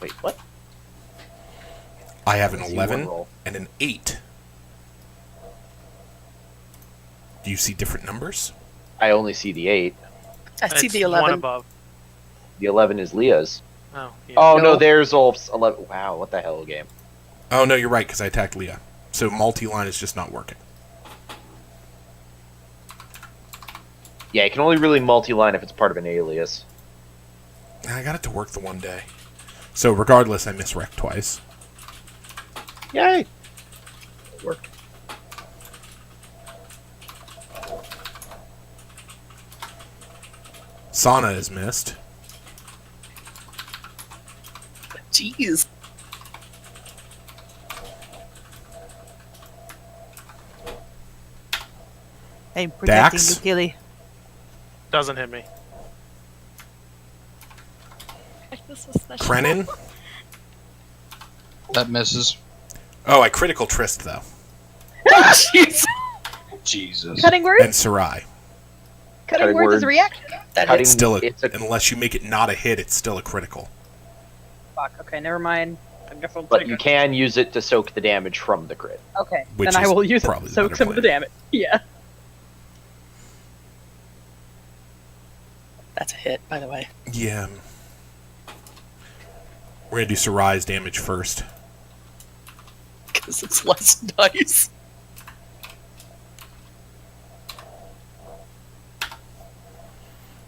Wait, what? I have an I see 11 one roll. and an 8. Do you see different numbers? I only see the 8. I see It's the one 11. above. The 11 is Leah's. Oh, yeah. Oh, no, No. there's Ulf's 11. Wow, what the hell, game? Oh, no, you're right, because I attacked Leah. So multi-line is just not working. Yeah, you can only really multi-line if it's part of an alias. I got it to work the one day. So regardless, I miss wreck twice. Yay! It worked. Sana is missed. Jeez. I'm protecting Dax? you, Keely. Doesn't hit me. This was special. Krenin? That misses. Oh, I critical Trist, though. Jeez. Jesus. Cutting words? And Sarai. Cutting Cutting words is a words. reaction? That Cutting- hits. Still, It's a- unless you make it not a hit, it's still a critical. Fuck, okay, never mind. I guess I'll But take you it. can use it to soak the damage from the crit. Okay, Which then I is will use it probably to the soak better some of the plan. damage. Yeah. That's a hit, by the way. Yeah. We're gonna do Sarai's damage first. Because it's less dice.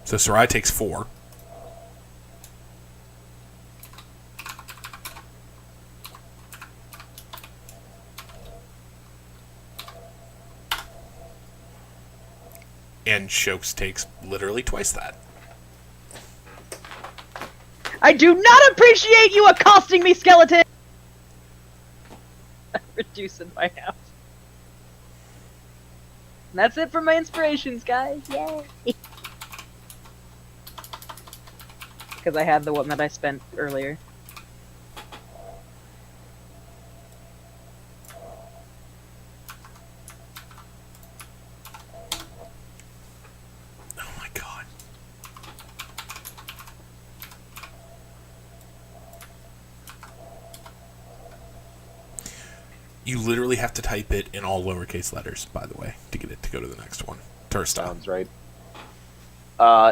So Sarai takes 4. And Shokes takes literally twice that. I do not appreciate you accosting me, skeleton! Reduce it by half. That's it for my inspirations, guys. Yay! Because I had the one that I spent earlier. Oh my god. You literally have to type it in all lowercase letters, by the way, to get it to go to the next one. Tursta. Sounds right.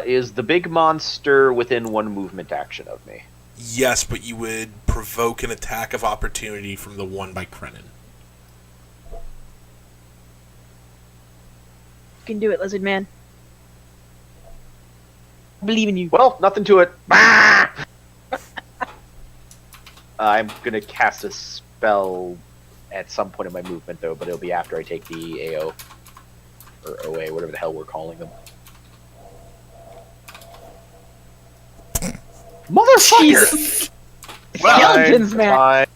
Is the big monster within 1 movement action of me? Yes, but you would provoke an attack of opportunity from the one by Krenin. You can do it, Lizard Man. I believe in you. Well, nothing to it. I'm gonna cast a spell at some point in my movement, though, but it'll be after I take the AO. Or OA, whatever the hell we're calling them. Motherfucker! Skeletons, man. Fine.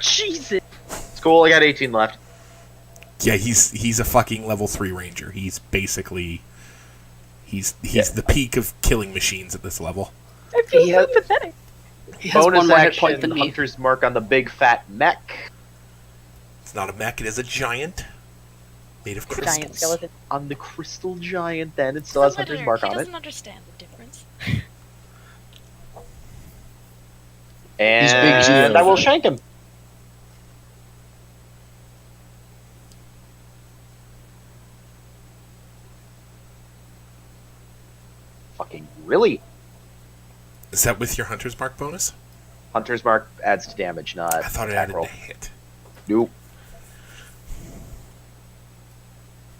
Jesus. It's cool, I got 18 left. Yeah, he's a fucking level 3 ranger. He's basically he's the peak of killing machines at this level. I feel so pathetic. He has Bonus one more hit action, point than me. Hunter's Mark on the big fat mech. It's not a mech, it is a giant made of crystals. Giant skeleton. On the crystal giant, then it still has Hunter's Literally, Mark he on it. doesn't understand the difference. And I will shank him. Fucking really? Is that with your Hunter's Mark bonus? Hunter's Mark adds to damage, not I thought it attack added roll. to hit. Nope.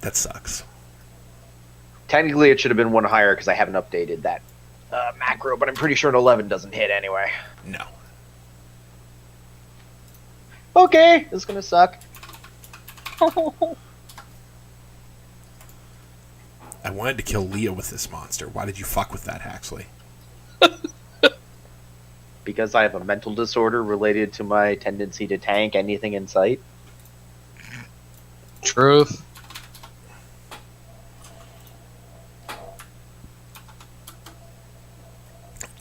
That sucks. Technically, it should have been 1 higher because I haven't updated that macro, but I'm pretty sure an 11 doesn't hit anyway. No. Okay, this is gonna suck. I wanted to kill Leah with this monster. Why did you fuck with that, Haxley? Because I have a mental disorder related to my tendency to tank anything in sight. Truth.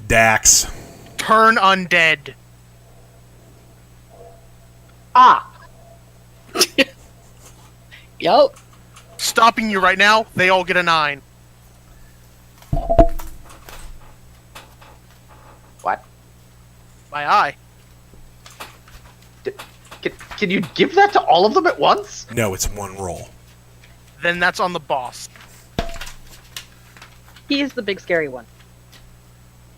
Dax. Turn undead. Ah! Yup. Stopping you right now, they all get a 9. What? My eye. Can you give that to all of them at once? No, it's 1 roll. Then that's on the boss. He is the big scary one.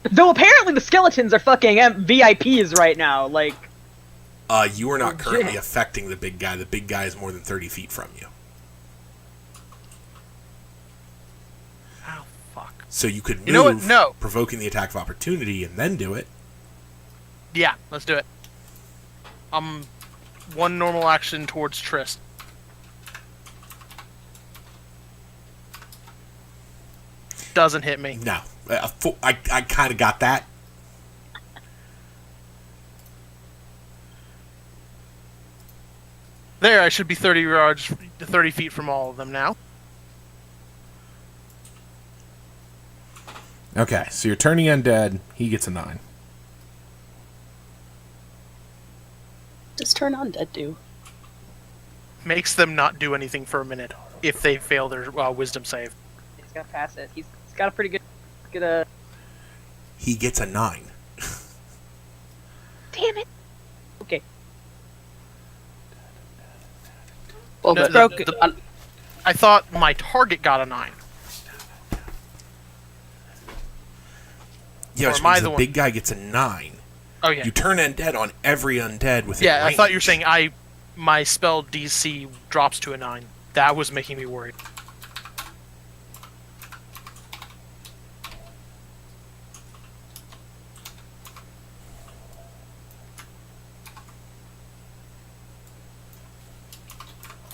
Though apparently the skeletons are fucking VIPs right now. Like, You are not Legit. currently affecting the big guy. The big guy is more than 30 feet from you. Oh, fuck. So you could move, You know what? No. provoking the attack of opportunity, and then do it. Yeah, let's do it. 1 normal action towards Trist. Doesn't hit me. No. I kind of got that. There, I should be 30 feet from all of them now. Okay, so you're turning undead. He gets a 9. Just turn on dead do. Makes them not do anything for a minute if they fail their wisdom save. he's got to pass it. He's got a pretty good. He gets a 9. Damn it. Okay. Well, No, but I thought my target got a 9. Yeah, Or which am I means the the one- big guy gets a 9. Oh yeah. You turn undead on every undead within Yeah, I range. thought you were saying my spell DC drops to a 9. That was making me worried.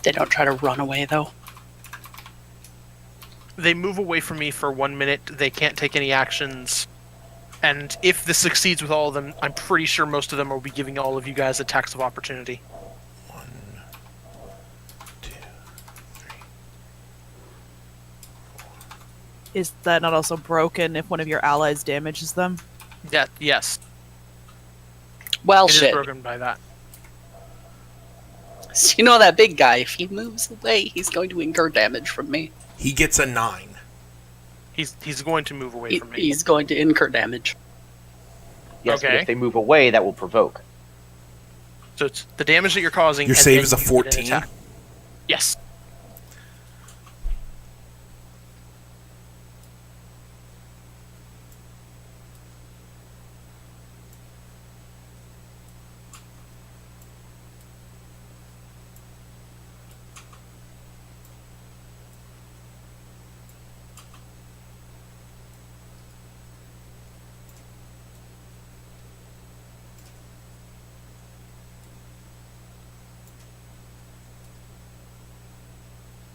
they don't try to run away, though. They move away from me for 1 minute. They can't take any actions. And if this succeeds with all of them, I'm pretty sure most of them will be giving all of you guys attacks of opportunity. 1, 2, 3. Is that not also broken if one of your allies damages them? Yeah, yes. Well, It is shit. broken by that. So you know that big guy, if he moves away, he's going to incur damage from me. He gets a 9. He's going to move away from me. He's going to incur damage. Yes, but Okay. if they move away, that will provoke. So it's the damage that you're causing. Your and save then is a you get an 14? attack. Yes.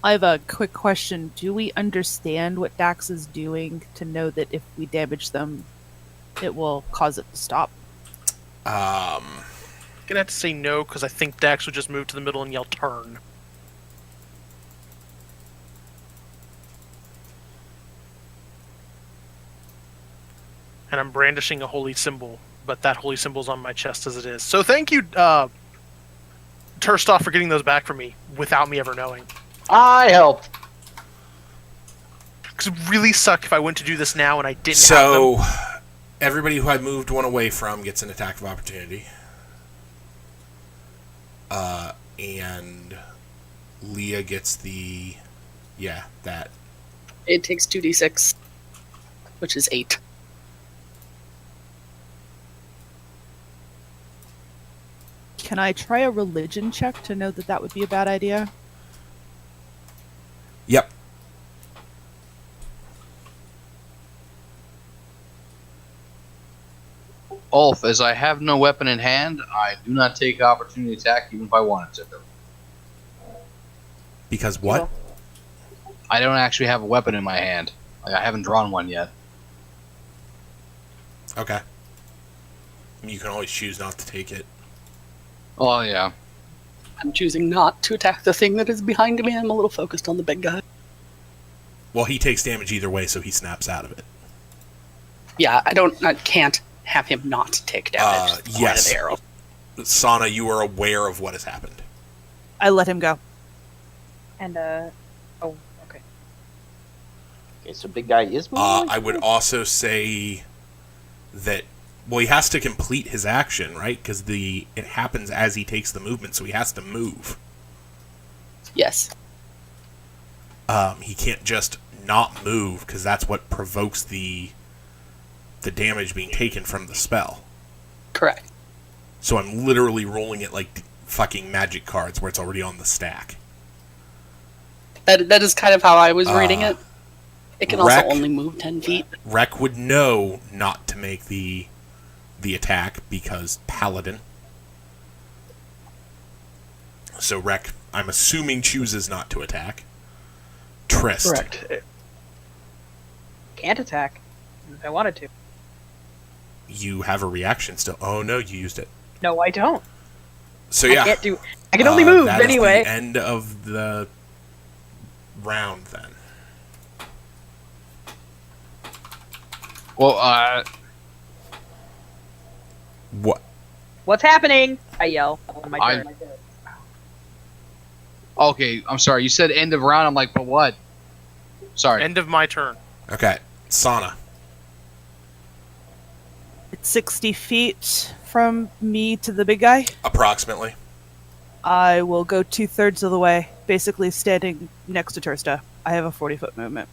I have a quick question. Do we understand what Dax is doing to know that if we damage them, it will cause it to stop? Gonna have to say no because I think Dax would just move to the middle and yell turn. And I'm brandishing a holy symbol, but that holy symbol's on my chest as it is. So thank you, Turstoff, for getting those back for me without me ever knowing. I helped. Because it really suck if I went to do this now and I didn't have So, them. everybody who I moved one away from gets an attack of opportunity. And Leah gets the... Yeah, that. It takes 2d6, which is 8. Can I try a religion check to know that that would be a bad idea? Yep. Ulf, as I have no weapon in hand, I do not take opportunity attack even if I wanted to. Because what? I don't actually have a weapon in my hand. Like, I haven't drawn one yet. Okay. You can always choose not to take it. Oh, yeah. I'm choosing not to attack the thing that is behind me. I'm a little focused on the big guy. Well, he takes damage either way, so he snaps out of it. Yeah, I can't have him not take damage. It's the point yes. of the arrow. Sana, you are aware of what has happened. I let him go. And okay. Okay, so big guy is moving. I would also say that, well, he has to complete his action, right? Because it happens as he takes the movement, so he has to move. Yes. He can't just not move, because that's what provokes the damage being taken from the spell. Correct. So I'm literally rolling it like fucking magic cards, where it's already on the stack. That is kind of how I was reading it. It can also Wreck- only move 10 feet. Rek would know not to make the attack because Paladin. So Rek, I'm assuming, chooses not to attack. Trist. Correct. Can't attack if I wanted to. You have a reaction still. Oh no, you used it. No, I don't. So yeah, I can't do. I can only move that is anyway. the end of the round then. Well, What? What's happening? I yell on my I- turn. okay, I'm sorry. You said end of round. I'm like, but what? Sorry. End of my turn. Okay, Sana. It's 60 feet from me to the big guy. Approximately. I will go 2/3 of the way, basically standing next to Tursta. I have a 40-foot movement.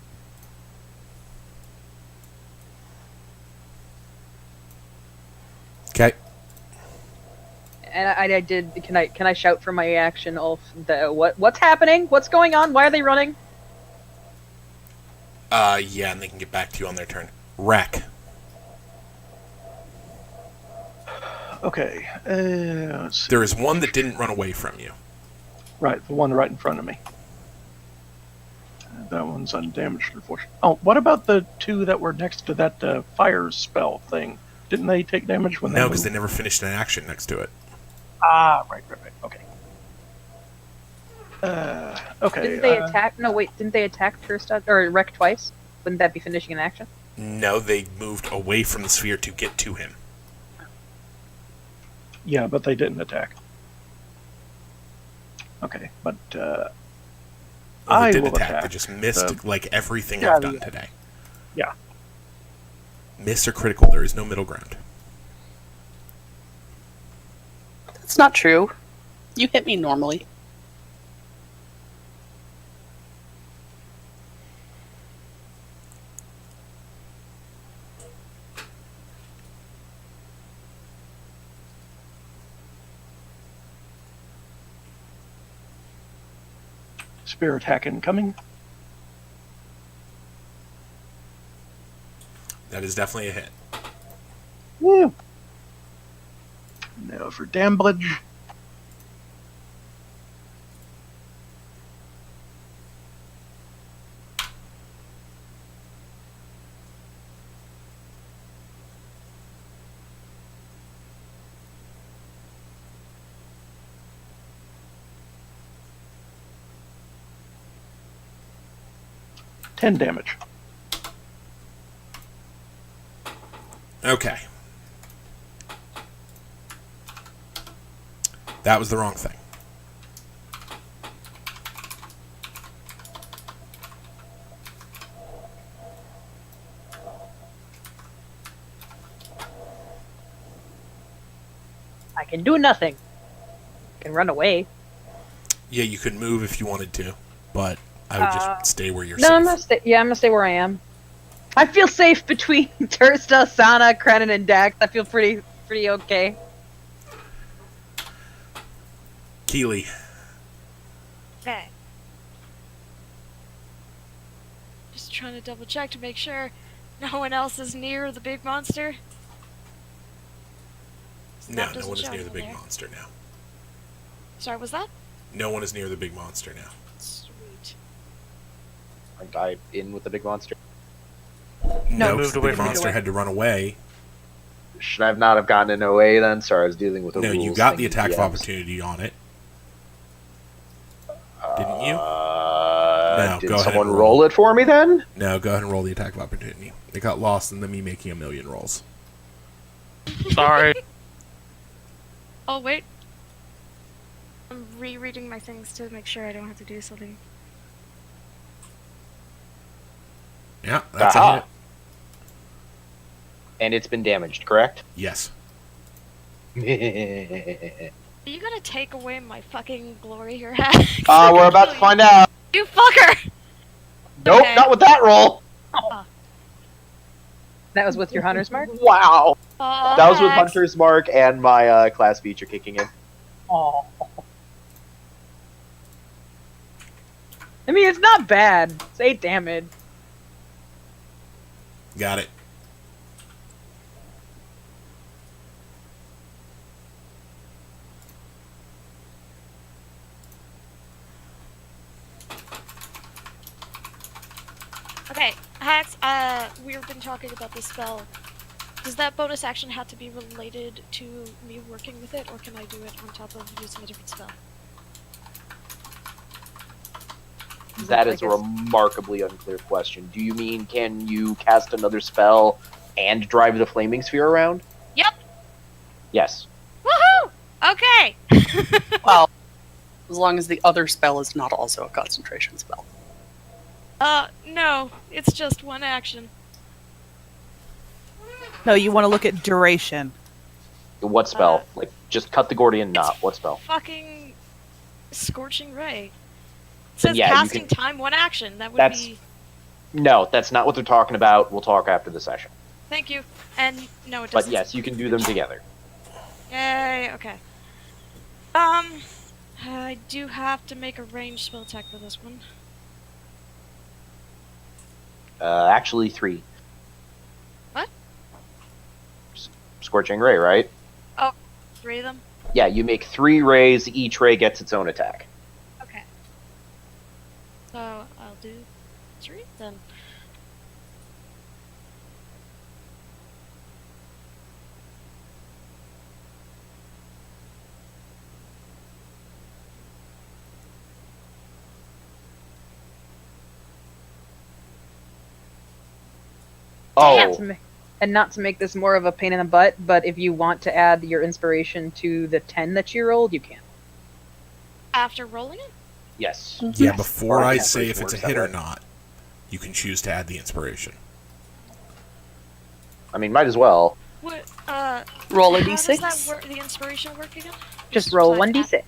Okay. And I did. Can I shout from my action, Ulf? What's happening? What's going on? Why are they running? Yeah, and they can get back to you on their turn. Rek. Okay. Let's see. There is one that didn't run away from you. Right, the one right in front of me. That one's undamaged, unfortunately. Oh, what about the two that were next to that fire spell thing? Didn't they take damage when they No, because they moved? never finished an action next to it. Ah, right. Okay. Okay. Didn't they attack? No, wait. Didn't they attack Tursta or wreck twice? Wouldn't that be finishing an action? No, they moved away from the sphere to get to him. Yeah, but they didn't attack. Okay, but Well, I they did will attack. attack. They just missed like everything Yeah, I've done yeah. today. Yeah. Miss or critical. There is no middle ground. That's not true. You hit me normally. Spear attack incoming. That is definitely a hit. Woo! Now for damage. Ten damage. Okay. That was the wrong thing. I can do nothing. I can run away. Yeah, you could move if you wanted to, but I would just stay where you're No, safe. I'm gonna stay where I am. I feel safe between Tursta, Sana, Krenin, and Dax. I feel pretty okay. Keely, Okay. Just trying to double check to make sure no one else is near the big monster. So no, that no doesn't one is show near the on big there. monster now. Sorry, was that? No one is near the big monster now. Sweet. Aren't I in with the big monster? No, moved the away big from monster you. had to run away. Should I not have gotten an OA then? Sorry, I was dealing with the No, rules. you got the thing, attack of DMs. opportunity on it. Didn't you? No, Did go ahead someone and roll it for me then? No, go ahead and roll the attack of opportunity. It got lost in the me making a million rolls. Sorry. Oh, wait. I'm rereading my things to make sure I don't have to do something. Yeah, that's a Aha. hit. And it's been damaged, correct? Yes. Are you gonna take away my fucking glory here, We're about to find out. You fucker! Nope, Okay. not with that roll. That was with your hunter's mark? Wow. Oh, That was with Hex. Hunter's Mark and my class feature kicking in. Oh. I mean, it's not bad. It's 8 damage. Got it. Okay, Hax, we've been talking about this spell. Does that bonus action have to be related to me working with it, or can I do it on top of using a different spell? That is I a guess- remarkably unclear question. Do you mean can you cast another spell and drive the flaming sphere around? Yep. Yes. Woohoo! Okay! Well, as long as the other spell is not also a concentration spell. No, it's just one action. No, you want to look at duration. What spell? Like, just cut the Gordian knot. What spell? Fucking Scorching Ray. It Then says yeah, you casting can- time, one action. That would That's- be. No, that's not what they're talking about. We'll talk after the session. Thank you. And no, it But doesn't. yes, you can do them together. Yay, okay. I do have to make a ranged spell attack for this one. Actually, 3. What? Scorching Ray, right? 3 of them? Yeah, you make 3 rays. Each ray gets its own attack. Okay. So, I'll do Sweet then. Oh, And not to make this more of a pain in the butt, but if you want to add your inspiration to the 10 that you rolled, you can. After rolling it? yes. Yeah, Yes. before Or I the say if it's a inspiration hit or works that not, you can choose to add the inspiration. I mean, might as well. What, Roll a how does d6. that work, the inspiration work again? Just roll besides 1d6.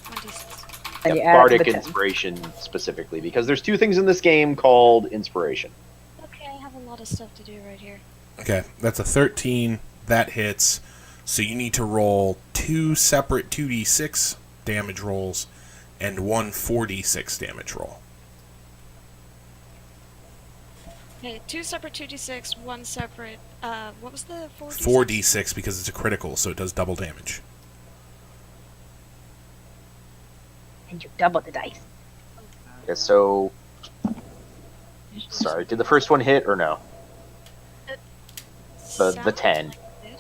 1d6. And you Yep, add it to bardic the 10. inspiration specifically, because there's two things in this game called inspiration. Okay, I have a lot of stuff to do right here. Okay, that's a 13. That hits. So you need to roll 2 separate 2d6 damage rolls and 1 4d6 damage roll. Okay, 2 separate 2d6, 1 separate, what was the 4d6? 4d6 because it's a critical, so it does double damage. And you double the dice. Okay, so. Sorry, did the first one hit or no? The Sounded 10. like it did.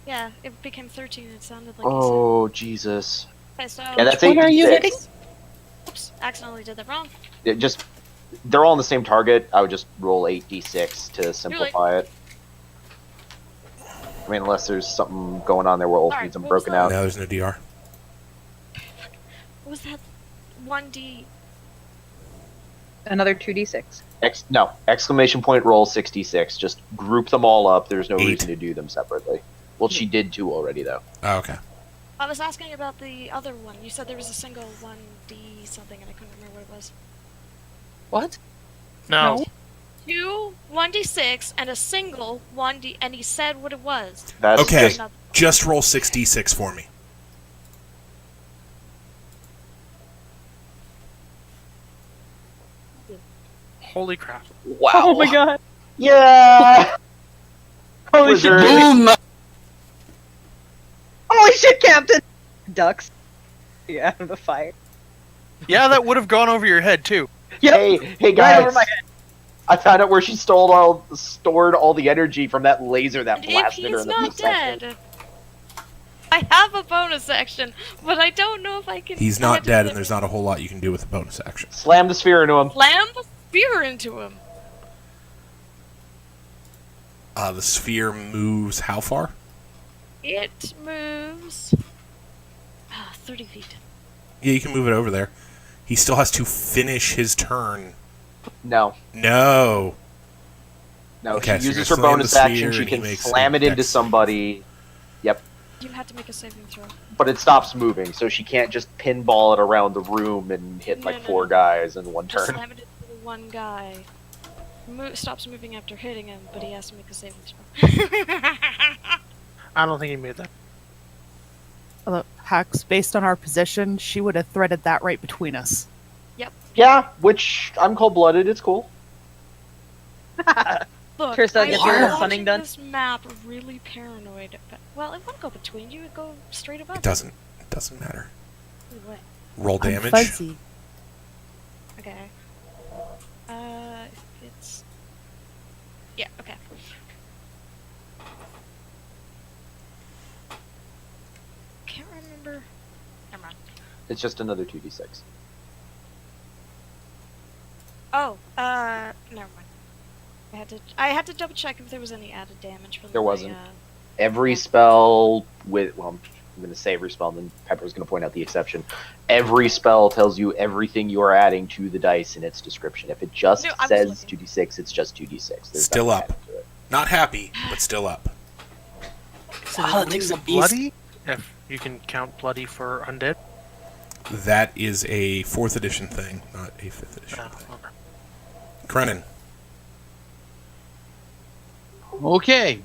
Yeah, it became 13. It sounded like Oh, Jesus. you said. Okay, so Yeah, that's Which one are you 8d6. hitting? Oops, accidentally did that wrong. It just. They're all on the same target. I would just roll 8d6 to simplify it. I mean, unless there's something going on there where Ulf Alright, needs them what was broken that? out. No, there's no DR. What was that? 1d. Another 2d6. No, exclamation point roll 66. Just group them all up. There's no 8. reason to do them separately. Well, she did 2 already, though. Oh, okay. I was asking about the other one. You said there was a single 1d something, and I couldn't remember what it was. What? No. 2 1d6 and a single 1d, and he said what it was. That's Okay. just Just roll 6d6 for me. Holy crap. Wow. Oh my god. yeah. Holy shit. Wizard. Boom! Holy shit, Captain! Ducks. Yeah, out of the fire. Yeah, that would have gone over your head too. Yep. Hey Right guys! over my head. I found out where she stored all the energy from that laser that And if blasted her he's in the not first second. dead. I have a bonus action, but I don't know if I can. He's I not have to dead, put and there's not a whole lot you can do with the bonus action. Slam the sphere into him. Slam the spear into him. The sphere moves how far? It moves 30 feet. Yeah, you can move it over there. He still has to finish his turn. No. No. No, Okay, so she you're uses her gonna slam bonus the action. sphere She and he can makes slam a it into dex. somebody. Yep. You had to make a saving throw. But it stops moving, so she can't just pinball it around the room and hit No, like no, 4 no. guys in one Just turn. slam it into the one guy. Stops moving after hitting him, but he has to make a saving throw. I don't think he made that. Although, Hacks, based on our position, she would have threaded that right between us. Yeah, which I'm cold-blooded. It's cool. Look, Trista I'm gets her watching sunning done. this map really paranoid. Well, it won't go between you. It go straight above. It doesn't. It doesn't matter. you. What? Roll I'm damage. fuzzy. Okay. It's. Yeah. Okay. Can't remember. Never mind. It's just another 2d6. Oh. Never mind. I had to double check if there was any added damage from There my, wasn't. Every spell with, well, I'm going to say every spell, and then Pepper's going to point out the exception. Every spell tells you everything you are adding to the dice in its description. If it just No, I was says looking. 2d6, it's just 2d6. There's Still nothing up. added to it. Not happy, but still up. Politics of beast. Bloody? If you can count bloody for undead. That is a 4th edition thing, not a 5th edition Oh, thing. okay. Krenin. Okay.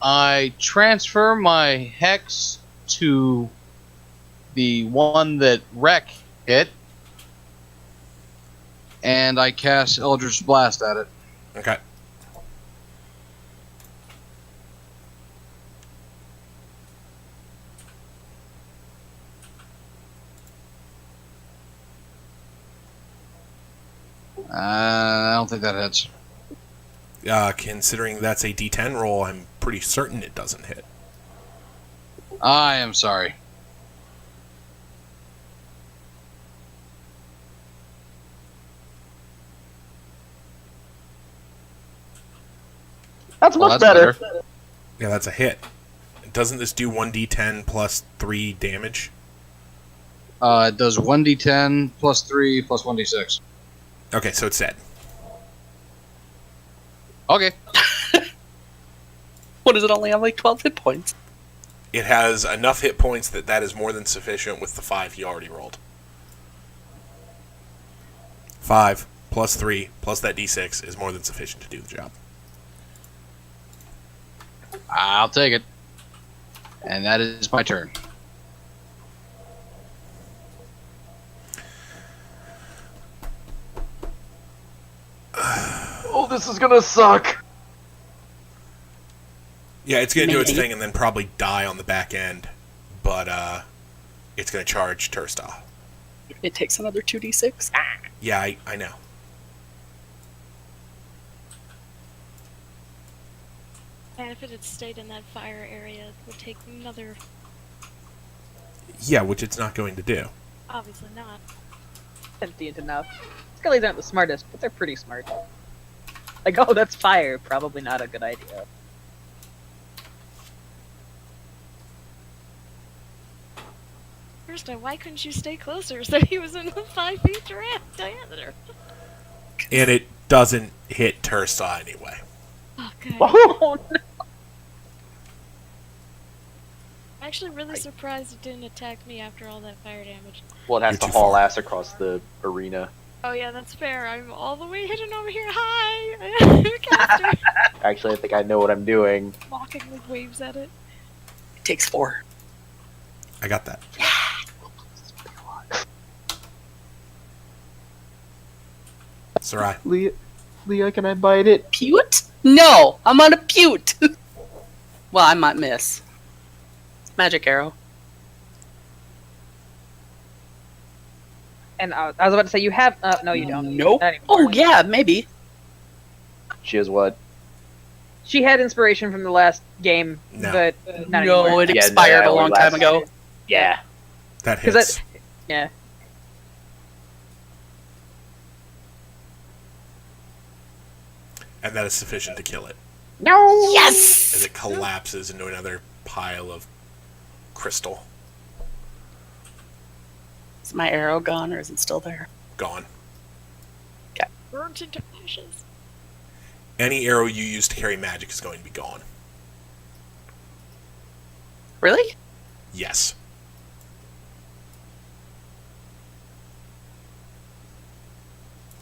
I transfer my hex to the one that Wreck hit, and I cast Eldritch Blast at it. Okay. I don't think that hits. Considering that's a D10 roll, I'm pretty certain it doesn't hit. I am sorry. That's Well, much that's better. Yeah, that's a hit. Doesn't this do 1d10 plus 3 damage? It does 1d10 plus 3 plus 1d6. Okay, so it's dead. Okay. What is it? Only have like 12 hit points. It has enough hit points that is more than sufficient with the 5 he already rolled. 5 plus 3 plus that d6 is more than sufficient to do the job. I'll take it. And that is my turn. Oh, this is gonna suck. Yeah, it's going to do its Maybe. thing and then probably die on the back end. But it's going to charge Tursta. It takes another 2d6. Yeah, I know. And if it had stayed in that fire area, it would take another. Yeah, which it's not going to do. Obviously not. Sentient enough. Skellies aren't the smartest, but they're pretty smart. Like, oh, that's fire. Probably not a good idea. First, why couldn't you stay closer so he was in the 5 feet diameter? And it doesn't hit Tursta anyway. Oh, God. Oh, no. I'm actually really surprised it didn't attack me after all that fire damage. Well, it has You're to too haul far. ass across the arena. Oh yeah, that's fair. I'm all the way hidden over here. Hi! Caster Actually, I think I know what I'm doing. mockingly waves at it. It takes 4. I got that. Sarai. Leah, can I bite it? Pute? No! I'm on a pute! Well, I might miss. Magic arrow. And I was about to say, you have. No, you don't. Nope. Not anymore. Oh, yeah, maybe. She has what? She had inspiration from the last game, No. but not No, anymore. it Yeah, no, expired that a long was time last- ago. Yeah. That 'Cause hits. Yeah. And that is sufficient to kill it. No. Yes! As it collapses into another pile of crystal. Is my arrow gone or is it still there? Gone. Burnt into ashes. Any arrow you use to carry magic is going to be gone. Really? Yes.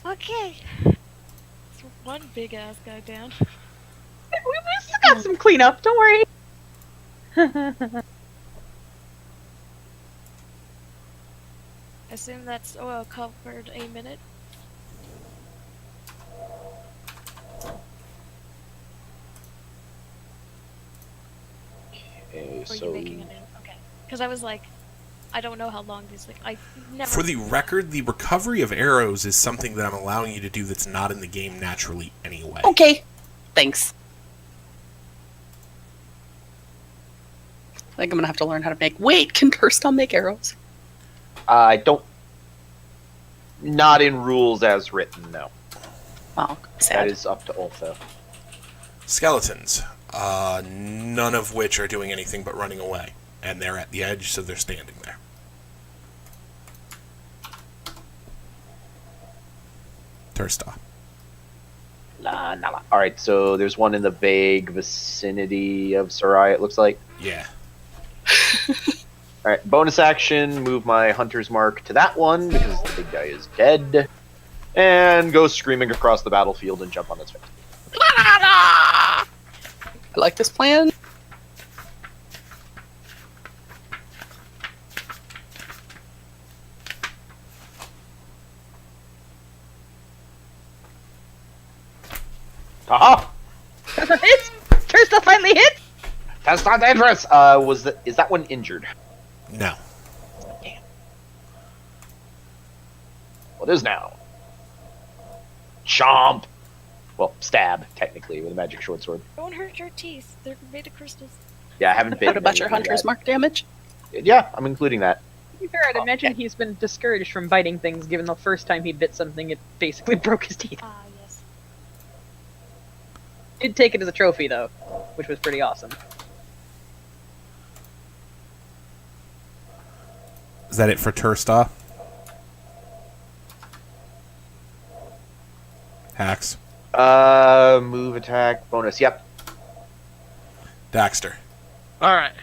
Okay. It's one big ass guy down. We still got some cleanup. Don't worry. I assume that's covered a minute. Okay, Or are so you making it in? Okay. Because I was like, I don't know how long these things. I never. For the record, the recovery of arrows is something that I'm allowing you to do that's not in the game naturally anyway. Okay. Thanks. I think I'm gonna have to learn how to make. Wait, can Tursta make arrows? I don't. Not in rules as written, no. Oh, That sad. is up to Ulf, though. Skeletons. None of which are doing anything but running away. And they're at the edge, so they're standing there. Tursta. La, la, la. Alright, so there's one in the vague vicinity of Sarai, it looks like. Yeah. Alright, bonus action, move my hunter's mark to that one, because the big guy is dead. And go screaming across the battlefield and jump on its face. I like this plan. Aha! It's Trista finally hit. That's not dangerous! Is that one injured? No. What is now? Chomp. Well, stab technically with a magic short sword. Don't hurt your teeth. They're made of crystals. Yeah, I haven't been. What about your hunter's mark damage? Yeah, I'm including that. To be fair, I'd imagine he's been discouraged from biting things, given the first time he bit something, it basically broke his teeth. Ah, yes. Did take it as a trophy, though, which was pretty awesome. Is that it for Tursta? Hacks. Move, attack, bonus. Yep. Daxter. Alright.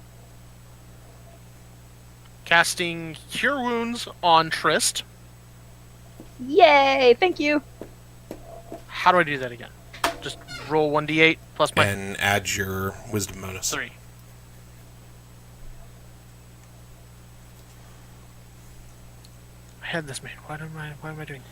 Casting Cure Wounds on Trist. Yay! Thank you! How do I do that again? Just roll 1d8 plus my And add your wisdom bonus. 3. I had this man. Why am I doing?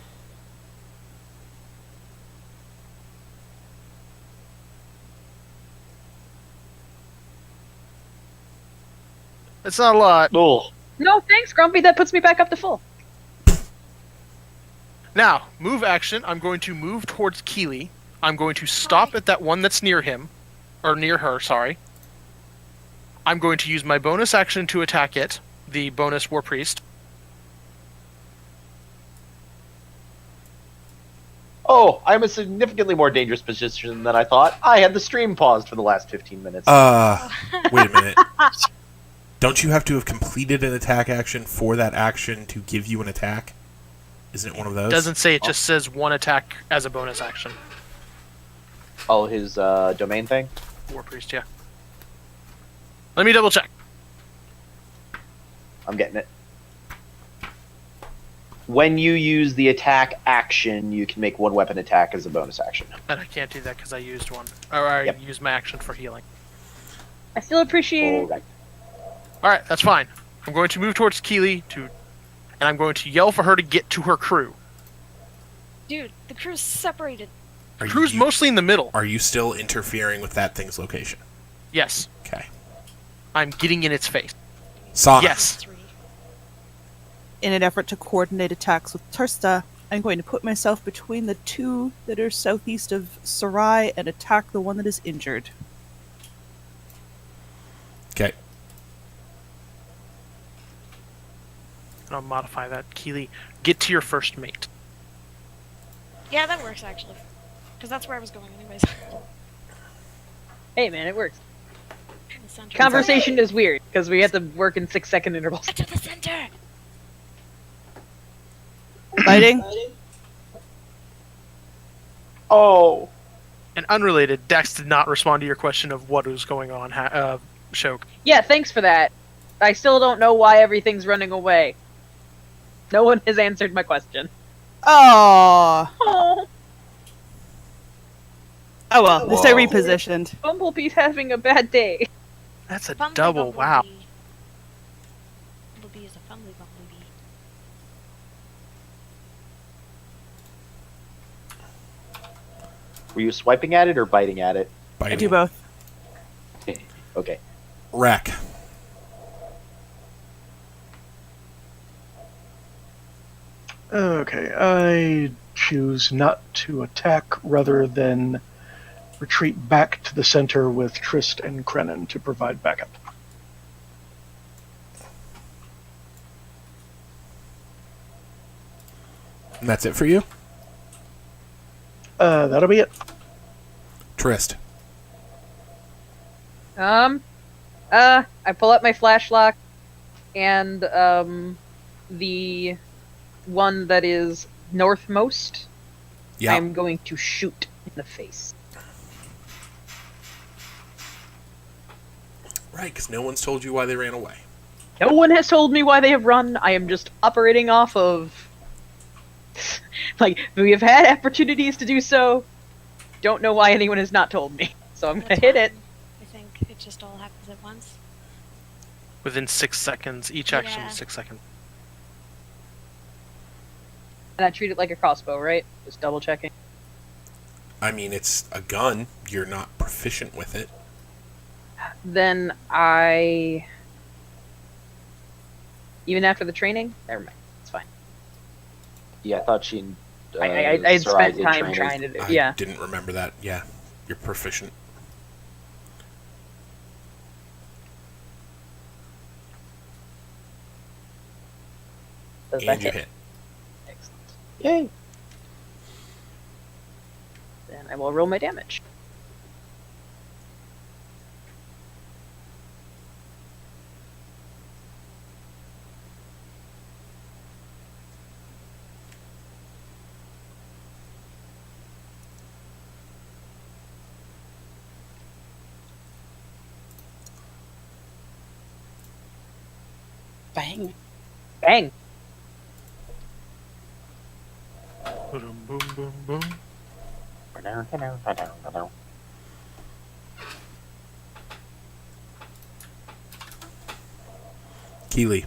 It's not a lot. Oh. No, thanks, Grumpy. That puts me back up to full. Now, move action. I'm going to move towards Keely. I'm going to stop at that one that's near him. Or near her, sorry. I'm going to use my bonus action to attack it. The bonus War Priest. Oh, I'm a significantly more dangerous position than I thought. I had the stream paused for the last 15 minutes. Wait a minute. Don't you have to have completed an attack action for that action to give you an attack? Isn't it one of those? Doesn't say, it just says one attack as a bonus action. Oh, his domain thing? War Priest, yeah. Let me double check. I'm getting it. When you use the attack action, you can make one weapon attack as a bonus action. And I can't do that because I used one. Or I Yep. used my action for healing. I still appreciate it. Alright. Alright, that's fine. I'm going to move towards Keely and I'm going to yell for her to get to her crew. Dude, the crew's separated. Crew's mostly in the middle. Are you still interfering with that thing's location? Yes. Okay. I'm getting in its face. Sonic. Yes. In an effort to coordinate attacks with Tursta, I'm going to put myself between the two that are southeast of Sarai and attack the one that is injured. Okay. And I'll modify that. Keely, get to your first mate. Yeah, that works actually. Because that's where I was going anyways. Hey, man, it works. In the center. Conversation is weird, because we have to work in 6-second intervals. To the center! Fighting? Oh. And unrelated, Dax did not respond to your question of what was going on, Shok. Yeah, thanks for that. I still don't know why everything's running away. No one has answered my question. Aww. Oh, Oh well, at least I Whoa. repositioned. Bumblebee's having a bad day. That's a Fumbly double, wow. Bumblebee. Bumblebee is a fumbly bumblebee. Were you swiping at it or biting at it? I do both. Okay. Wreck. Okay, I choose not to attack rather than retreat back to the center with Trist and Krenin to provide backup. And that's it for you? That'll be it. Trist. I pull up my flashlock, and, the one that is northmost, Yeah. I'm going to shoot in the face. Right, because no one's told you why they ran away. No one has told me why they have run. I am just operating off of... like, we have had opportunities to do so. Don't know why anyone has not told me. So I'm gonna That's hit it. fine. I think it just all happens at once. Within 6 seconds. Each action Yeah. is 6 seconds. And I treat it like a crossbow, right? Just double checking. I mean, it's a gun. You're not proficient with it. Then I... Even after the training? Never mind. It's fine. Yeah, I thought she I'd spent Sarai time did trying to do. I Yeah. didn't remember that. Yeah, you're proficient. Does And that you hit? hit. Excellent. Yay! Then I will roll my damage. Bang. Bang! Boom, boom, boom, boom. Keely.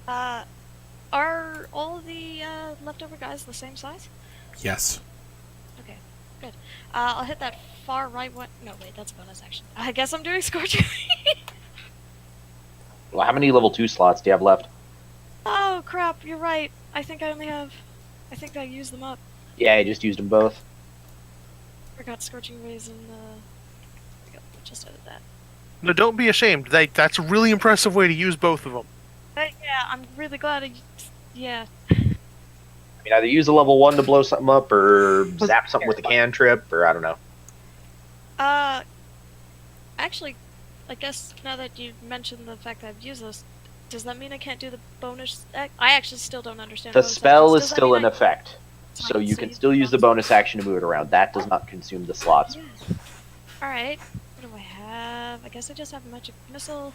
Are all the leftover guys the same size? Yes. Okay, good. I'll hit that far right one. No, wait, that's a bonus action. I guess I'm doing Scorching. Well, how many level 2 slots do you have left? Oh crap! You're right. I think I only have. I think I used them up. Yeah, I just used them both. Forgot Scorching Rays and just edit that. No, don't be ashamed. That's a really impressive way to use both of them. Yeah, I'm really glad. Yeah. I mean, either use a level 1 to blow something up, or zap something with a cantrip, or I don't know. Actually, I guess now that you mentioned the fact that I've used those, does that mean I can't do the bonus? I actually still don't understand. The bonus spell actions. is Does that still mean in effect, so you can still use the bonus action to move it around. That does not consume the slots. Yeah. Alright. What do I have? I guess I just have Magic Missile,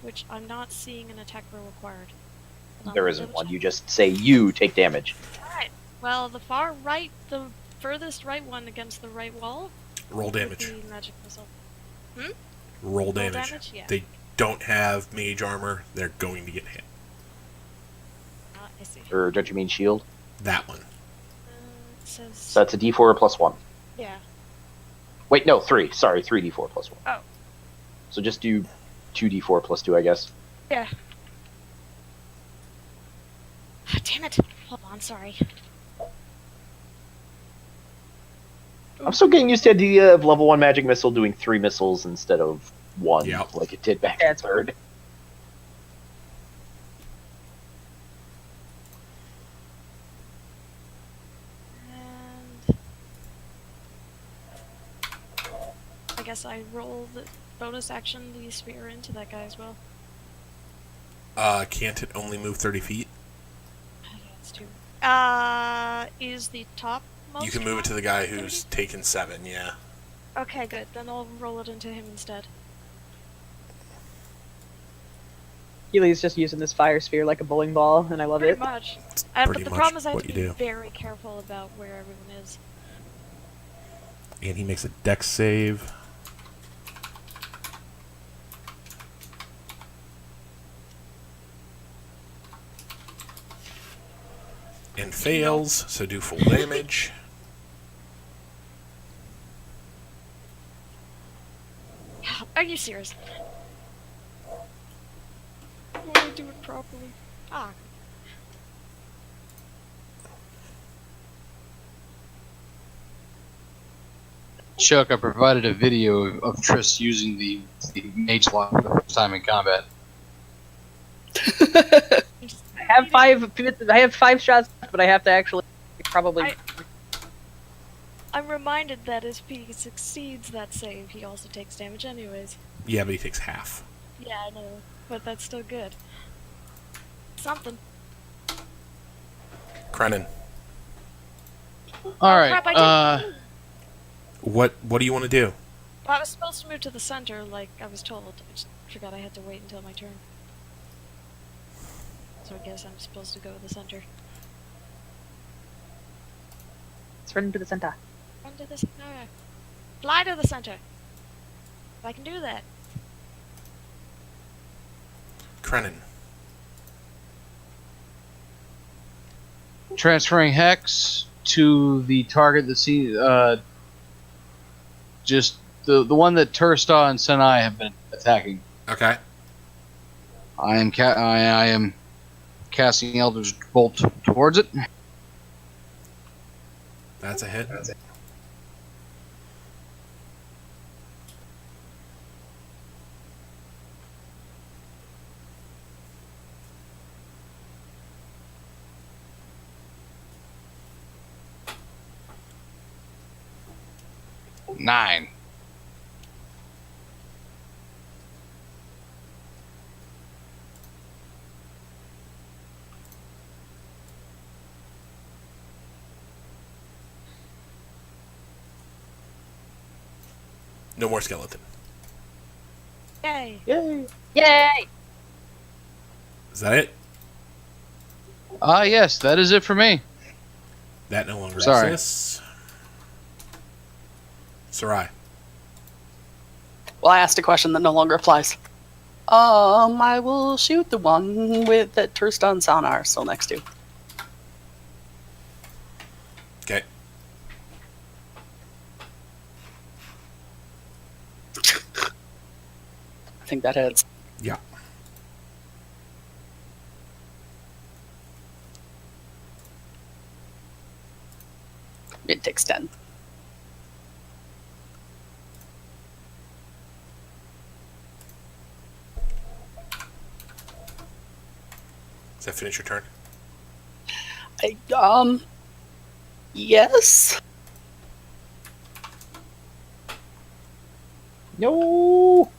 which I'm not seeing an attack roll required. Hold on, There let me isn't double one. check. You just say you take damage. Alright. Well, the far right, the furthest right one against the right wall. Roll would damage. be Magic Missile. Roll damage. damage? Yeah. They don't have mage armor. They're going to get hit. I see. Or don't you mean shield? That one. It says. So that's a d4 plus 1. Yeah. Wait, no, 3. Sorry, 3d4 plus 1. Oh. So just do 2d4 plus 2, I guess. Yeah. Ah, damn it! Hold on, sorry. I'm still getting used to the idea of level 1 magic missile doing 3 missiles instead of 1, Yep. like it did back in 3rd. And I guess I roll the bonus action the spear into that guy as well. Can't it only move 30 feet? Yeah, it's two. Is the top most? You can move it to the guy who's taken 7, yeah. Okay, good. Then I'll roll it into him instead. Keely's just using this fire sphere like a bowling ball, and I love Pretty it. much. pretty But the much problem is I have what to you be do. very careful about where everyone is. And he makes a dex save. And fails, so do full damage. Are you serious? Will I do it properly? Ah. Chuck, I provided a video of Triss using the mage lock for the first time in combat. I have 5. I have 5 shots, but I have to actually probably. I'm reminded that if he succeeds that save, he also takes damage anyways. Yeah, but he takes half. Yeah, I know, but that's still good. Something. Krenin, All right. Crap, I did. what do you want to do? I was supposed to move to the center, like I was told. I just forgot I had to wait until my turn. So I guess I'm supposed to go to the center. Let's run to the center. Run to the center. Fly to the center. If I can do that. Krenin. Transferring hex to the target that see just the one that Tursta and Senai have been attacking. Okay. I am casting Eldritch Bolt towards it. That's a hit. Nine. No more skeleton. Yay! Yay! Yay! Is that it? Yes, that is it for me. That no longer Sorry. exists. Sarai. Well, I asked a question that no longer applies. I will shoot the one with that Tursta and Sana are still next to. Okay. I think that hits. Yeah. It takes 10. Does that finish your turn? Yes. No.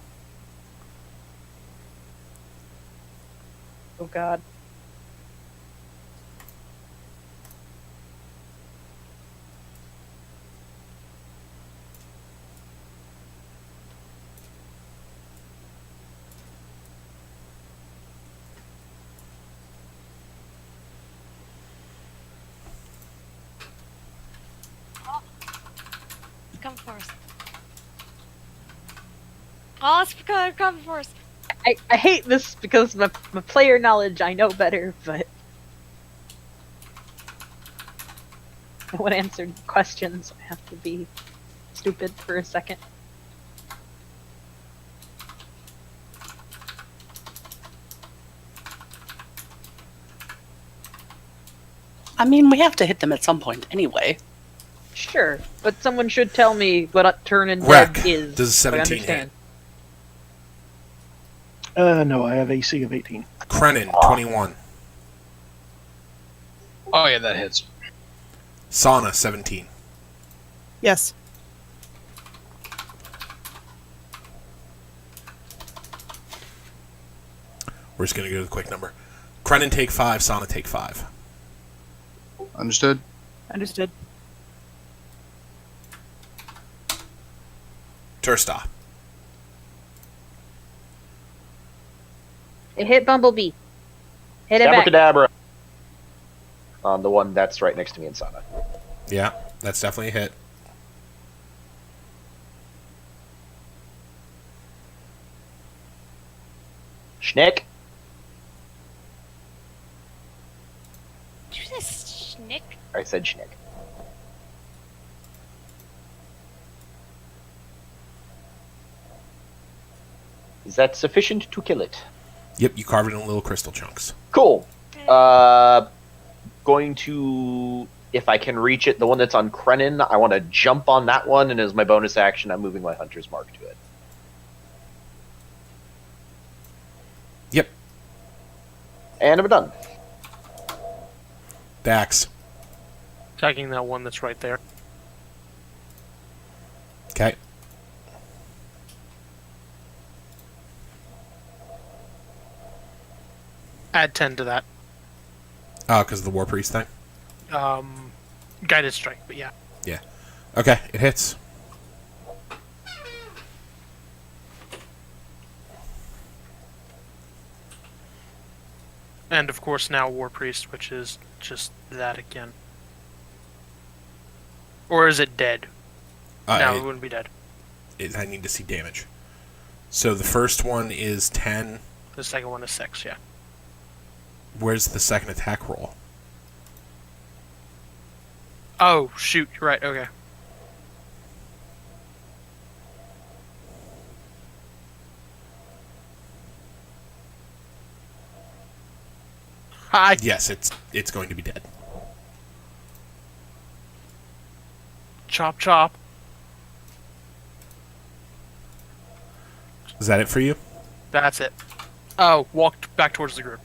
Oh god. Come for us. Oh, it's come for us. I hate this because my player knowledge, I know better, but no one answered questions. I have to be stupid for a second. I mean, we have to hit them at some point anyway. Sure, but someone should tell me what a turn and Wreck. dead is. Does so I 17 understand. No, I have AC of 18. Krenin, 21. Oh yeah, that hits. Sana, 17. Yes. We're just going to go to the quick number. Krenin, take 5. Sana, take 5. Understood. Understood. Tursta. It hit Bumblebee. Hit it back. Abracadabra. On the one that's right next to me in Sana. Yeah, that's definitely a hit. Schnick. Did you say schnick? I said Schnick. Is that sufficient to kill it? Yep, you carve it in little crystal chunks. Cool. Going to, if I can reach it, the one that's on Krenin, I want to jump on that one, and as my bonus action, I'm moving my Hunter's Mark to it. Yep. And I'm done. Dax. Attacking that one that's right there. Okay. Add 10 to that. Oh, because of the War Priest thing? Guided strike, but yeah. Yeah. Okay, it hits. And of course now War Priest, which is just that again. Or is it dead? No, it wouldn't be dead. I need to see damage. So the first one is 10. The second one is 6, yeah. Where's the second attack roll? Oh, shoot, you're right, okay. Hi. Yes, it's going to be dead. Chop, chop. Is that it for you? That's it. Oh, walked back towards the group.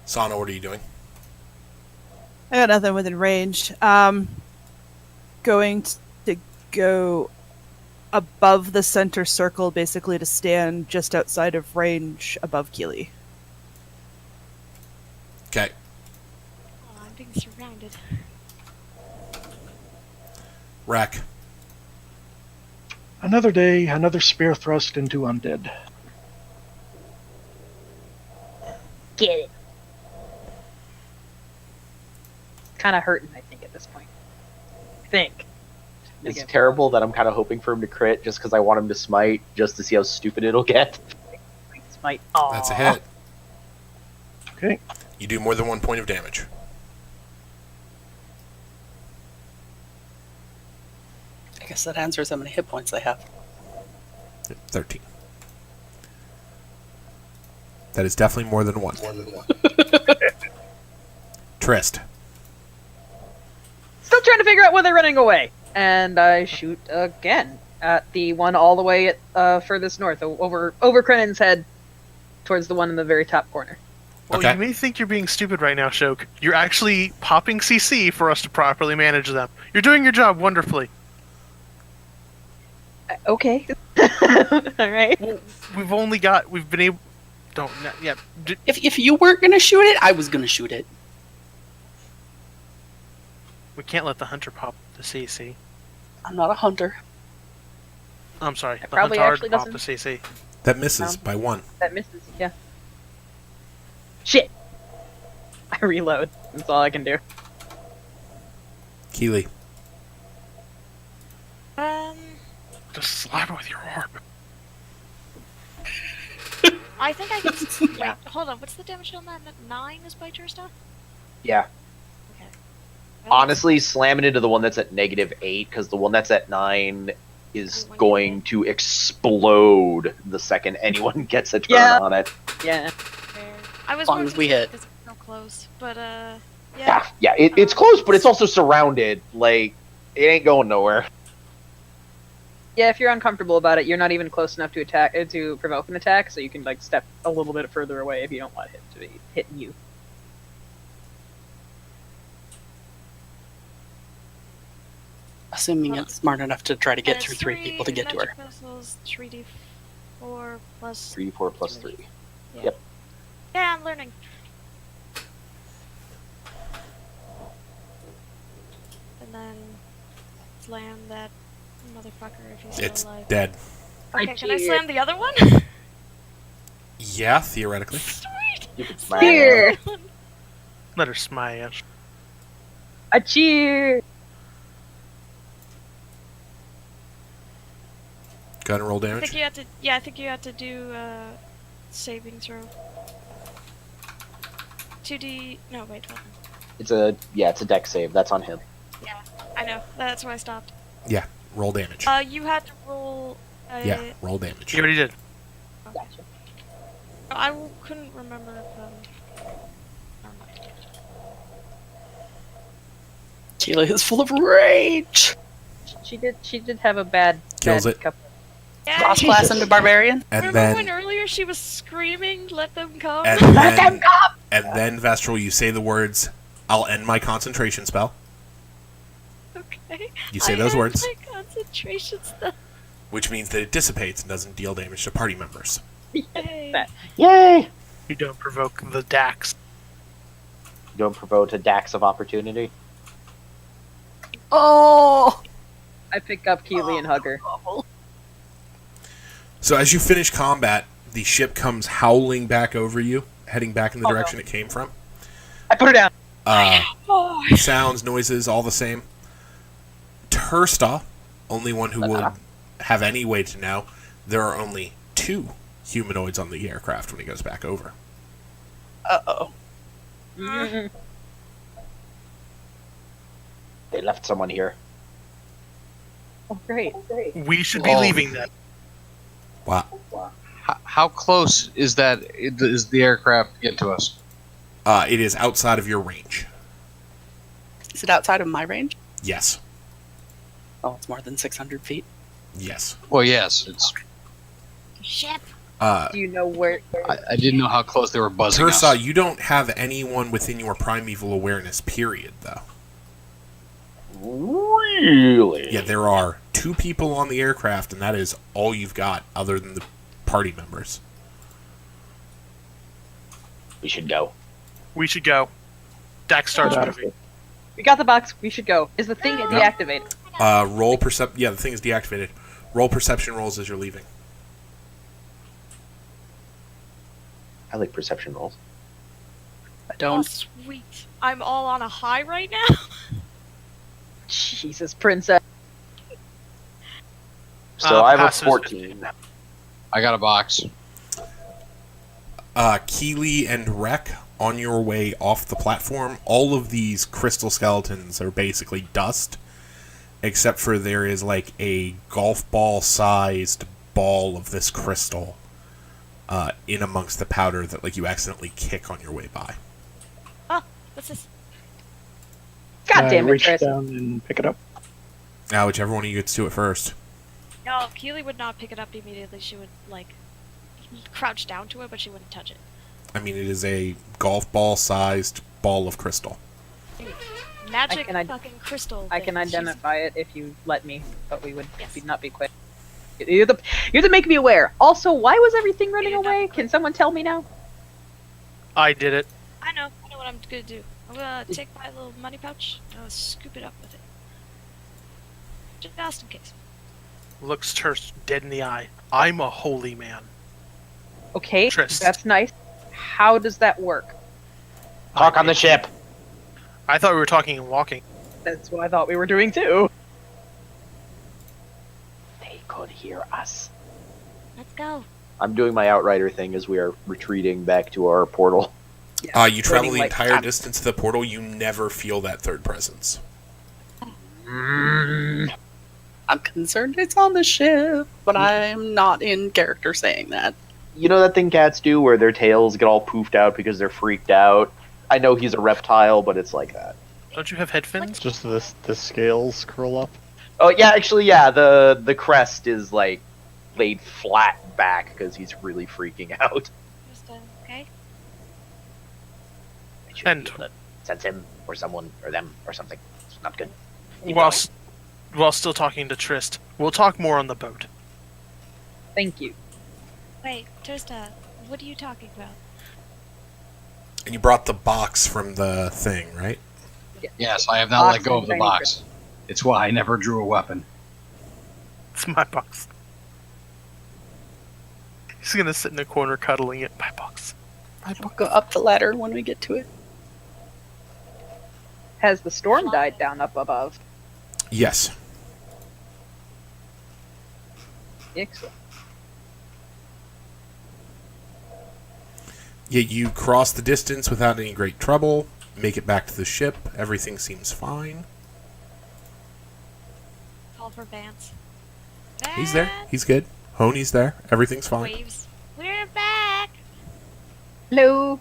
Sana, what are you doing? I got nothing within range. Going to go above the center circle, basically to stand just outside of range above Keely. Okay. Oh, I'm being surrounded. Rack. Another day, another spear thrust into undead. Get it. Kind of hurting, I think, at this point. I think. It's Again. terrible that I'm kind of hoping for him to crit just because I want him to smite, just to see how stupid it'll get. Smite. That's a hit. Okay. You do more than 1 point of damage. I guess that answers how many hit points they have. 13. That is definitely more than one. Trist. Still trying to figure out where they're running away. And I shoot again at the one all the way at furthest north, over Crennan's head, towards the one in the very top corner. Well, Okay. you may think you're being stupid right now, Shok. You're actually popping CC for us to properly manage them. You're doing your job wonderfully. Okay. Alright. Well, we've been able... Don't, not yet. If you weren't going to shoot it, I was going to shoot it. We can't let the hunter pop the CC. I'm not a hunter. I'm sorry, It the probably hunter actually pop the doesn't. CC. That misses by 1. That misses, yeah. Shit! I reload. That's all I can do. Keely. Just slap it with your orb. I think I can. Wait, hold on. What's the damage on that? 9 is by Tursta? Yeah. Okay. Honestly, slamming into the one that's at -8, because the one that's at 9 is going to explode the second anyone gets a turn on it. Yeah. Fair. I was As long more as we concerned hit. because it's so close, but Yeah, it's close, but it's also surrounded. Like, it ain't going nowhere. Yeah, if you're uncomfortable about it, you're not even close enough to attack to provoke an attack, so you can like step a little bit further away if you don't want it to be hitting you. Assuming it's smart enough to try to get And through it's 3 people to get to her. magic missiles, 3d4 plus 3d4 plus 3. Yeah. Yep. Yeah, I'm learning. And then slam that motherfucker if he's It's still alive. dead. Okay, can I cheer. slam the other one? Yeah, theoretically. Sweet! You can smash Here! Let her smash. A cheer! Go ahead and roll I think damage. you have to. Yeah, I think you have to do saving throw. 2d. No, wait. Hold on. It's a deck save. That's on him. I know. That's why I stopped. Yeah, roll damage. You had to roll. Yeah, roll damage. He already did. Couldn't remember if. Never mind. Keely is full of rage. She did have a bad Kills bad it. couple. Yeah, Cross class into barbarian. And remember when then, earlier she was screaming, "Let them come"? and then, Vestral, you say the words, "I'll end my concentration spell." Okay. You say I those had words. my concentration stuff. Which means that it dissipates and doesn't deal damage to party members. Yay. That- Yay! You don't provoke the Dax. Don't provoke a Dax of opportunity. Oh. I pick up Keely and hug her. So as you finish combat, the ship comes howling back over you, heading back in the direction it came from. I put her down. Oh, Sounds, noises, all the same. Tursta, only one who would have any way to know, there are only 2 humanoids on the aircraft when he goes back over. Uh-oh. They left someone here. Oh, great. We should be Oh. leaving then. Wow. How close is the aircraft to get to us? It is outside of your range. Is it outside of my range? Yes. Oh, it's more than 600 feet. Yes. Well, yes. It's. Ship. Do you know where? I didn't know how close they were buzzing us. Tursa, you don't have anyone within your primeval awareness, period, though. Really? Yeah, there are 2 people on the aircraft, and that is all you've got, other than the party members. We should go. We should go. Dax starts moving. We got the box. We should go. Is the thing deactivated? Roll percept. Yeah, the thing is deactivated. Roll perception rolls as you're leaving. I like perception rolls. I Oh, don't. sweet. I'm all on a high right now. Jesus, princess. So I have a passes 14. I got a box. Keely and Rek, on your way off the platform, all of these crystal skeletons are basically dust, except for there is like a golf ball sized ball of this crystal in amongst the powder that like you accidentally kick on your way by. Oh, what's this? God I damn it, reach Chris. down and pick it up. Now, whichever one of you gets to it first. No, Keely would not pick it up immediately. She would, like, crouch down to it, but she wouldn't touch it. I mean, it is a golf ball sized ball of crystal. Magic I can fucking crystal. I can thing. She's- identify it if you let me, but we would Yes. not be quick. You're the make me aware. Also, why was everything running You're not away? quick. Can someone tell me now? I did it. I know what I'm gonna do. I'm gonna take my little money pouch and I'm gonna scoop it up with it. Just in case. Looks Terst dead in the eye. I'm a holy man. Okay, Trist. that's nice. How does that work? Talk on the ship. I thought we were talking and walking. That's what I thought we were doing too. They could hear us. Let's go. I'm doing my Outrider thing as we are retreating back to our portal. You travel Running the like entire that. distance to the portal, you never feel that third presence. I'm concerned it's on the ship, but I'm not in character saying that. You know that thing cats do where their tails get all poofed out because they're freaked out? I know he's a reptile, but it's like that. Don't you have head fins? Just the scales curl up. Oh yeah, actually yeah, the crest is like laid flat back because he's really freaking out. Just, okay. I should And- be able to sense him or someone or them or something. It's not good. While still talking to Trist, we'll talk more on the boat. Thank you. Wait, Tursta, what are you talking about? And you brought the box from the thing, right? Yes, I have not Box let go and of the tiny box. It's why I never drew a weapon. It's my box. He's gonna sit in a corner cuddling it. My box. My We'll box. go up the ladder when we get to it. Has the storm died down up above? Yes. Excellent. Yeah, you cross the distance without any great trouble, make it back to the ship, everything seems fine. Call for Vance. He's there, Vance! he's good. Honey's there, everything's fine. Waves. We're back! Hello.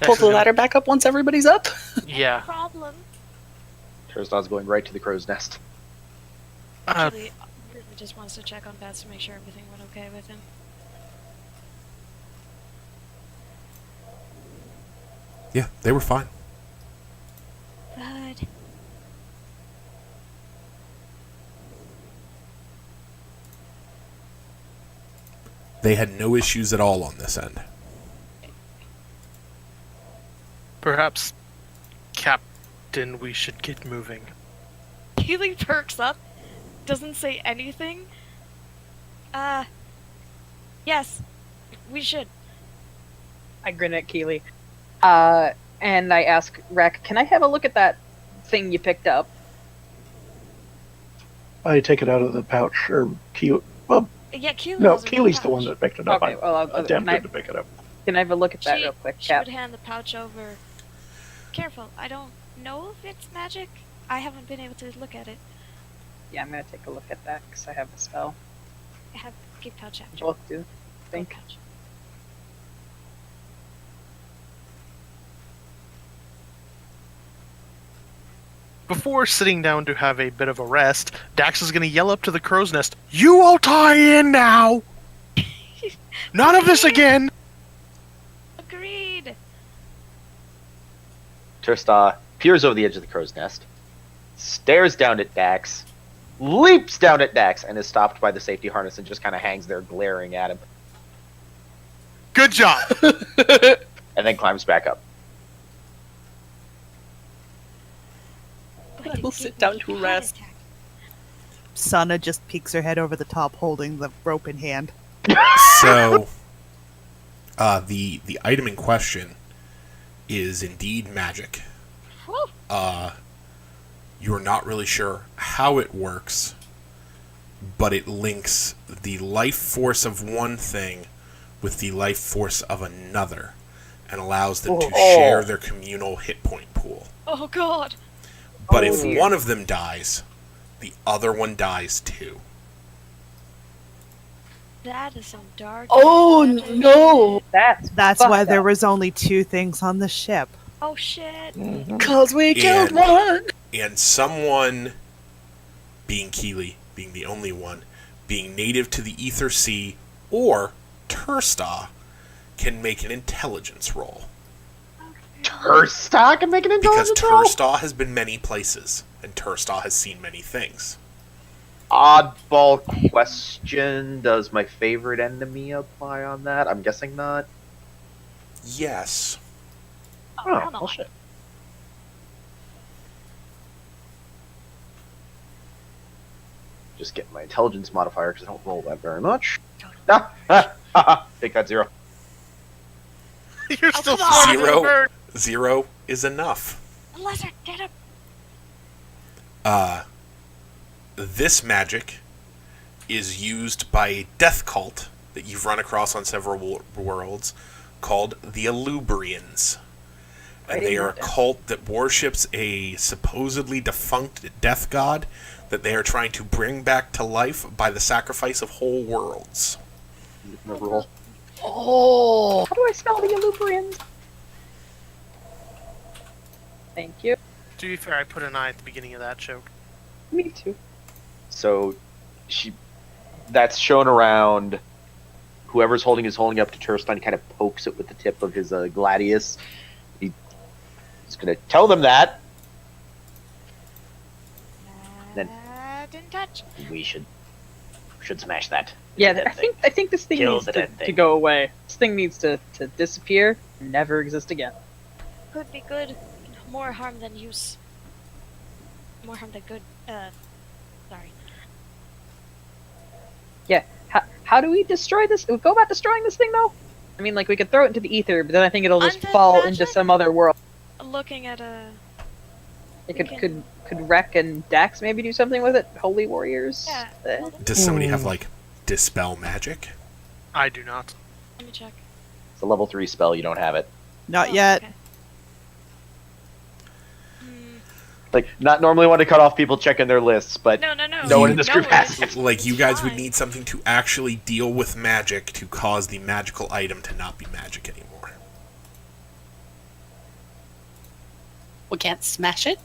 Pull the ladder back up once everybody's up. Yeah. Problem. Terstad's going right to the crow's nest. Actually, really just wants to check on Vance to make sure everything went okay with him. Yeah, they were fine. Good. They had no issues at all on this end. Perhaps, Captain, we should get moving. Keely perks up, doesn't say anything. Yes, we should. I grin at Keely. And I ask Rek, can I have a look at that thing you picked up? I take it out of the pouch, or Keely. Well, Yeah, Keely no, has it in Keely's her the pouch. one that picked it up. Okay, well, I can I, attempted to pick it up. can I have a look at that real quick, She Cap? would hand the pouch over. Careful, I don't know if it's magic. I haven't been able to look at it. Yeah, I'm gonna take a look at that because I have the spell. I have give pouch after. Both do. Go Think. pouch. before sitting down to have a bit of a rest, Dax is going to yell up to the crow's nest, "You all tie in now! None of this again!" Agreed. Tursta peers over the edge of the crow's nest, stares down at Dax, leaps down at Dax, and is stopped by the safety harness and just kind of hangs there glaring at him, Good job! and then climbs back up. I will sit down to rest. Sana just peeks her head over the top, holding the rope in hand. So, the item in question is indeed magic. You're not really sure how it works, but it links the life force of one thing with the life force of another, and allows them to share their communal hit point pool. Oh god. But if one of them dies, the other one dies too. That is some dark. Oh magic. no! That's why there was only 2 things on the ship. Oh shit. Cause we killed one! And someone, being Keeley, being the only one, being native to the Ether Sea, or Tursta, can make an intelligence roll. Tursta can make an Because intelligence roll? Tursta has been many places, and Tursta has seen many things. Oddball question. Does my favorite enemy apply on that? I'm guessing not. Yes. Oh, Oh, come well, on. shit. Just get my intelligence modifier because I don't roll that very much. Take that 0. You're still come on. smarter than a bird. 0 is enough. Lizard, get up. This magic is used by a death cult that you've run across on several worlds called the Alubrians. And they are a cult that worships a supposedly defunct death god that they are trying to bring back to life by the sacrifice of whole worlds. Roll. Oh! How do I spell the Alubrians? Thank you. To be fair, I put an I at the beginning of that joke. Me too. So, that's shown around. Whoever's holding is holding up to Turstan. He kind of pokes it with the tip of his gladius. He's going to tell them that. Then Didn't touch. we should smash that. Yeah, That I think this thing Kill needs the to, dead thing. to go away. This thing needs to disappear and never exist again. Could be good. More harm than use. More harm than good. Sorry. Yeah. How do we destroy this? Go about destroying this thing, though? I mean, like, we could throw it into the ether, but then I think it'll just Undead fall magic? into some other world. Looking at a. It We could Rek and Dax maybe do something with it? Holy warriors? Yeah. Eh. Does somebody have, like, dispel magic? I do not. Let me check. It's a level 3 spell. You don't have it. Not Oh, yet. okay. Like, not normally want to cut off people checking their lists, but No. no one in this group worries. has it. Like, you guys would Fine. need something to actually deal with magic to cause the magical item to not be magic anymore. We can't smash it?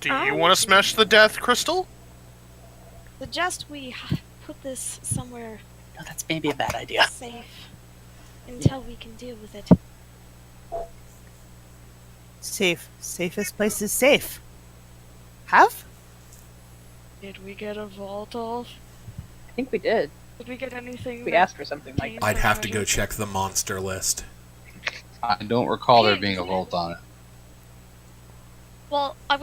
Do you want to smash the death crystal? Suggest we put this somewhere No, that's maybe a bad idea. safe until we can deal with it. Safe. Safest place is safe. Have? Did we get a vault off? I think we did. Did we get anything? We that asked for something like came that. I'd from have to go treasure? check the monster list. I don't recall there being a vault on it. Well, I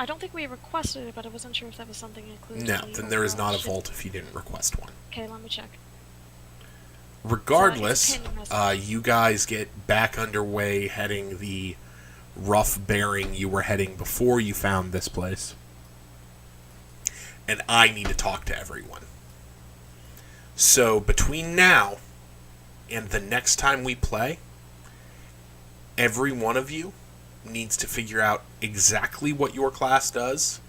don't think we requested it, but I wasn't sure if that was something included. No, in the then there is overall not a ship. vault if you didn't request one. Okay, let me check. Regardless, So I just pinned the message. you guys get back underway heading the rough bearing you were heading before you found this place. And I need to talk to everyone. So between now and the next time we play, every one of you needs to figure out exactly what your class does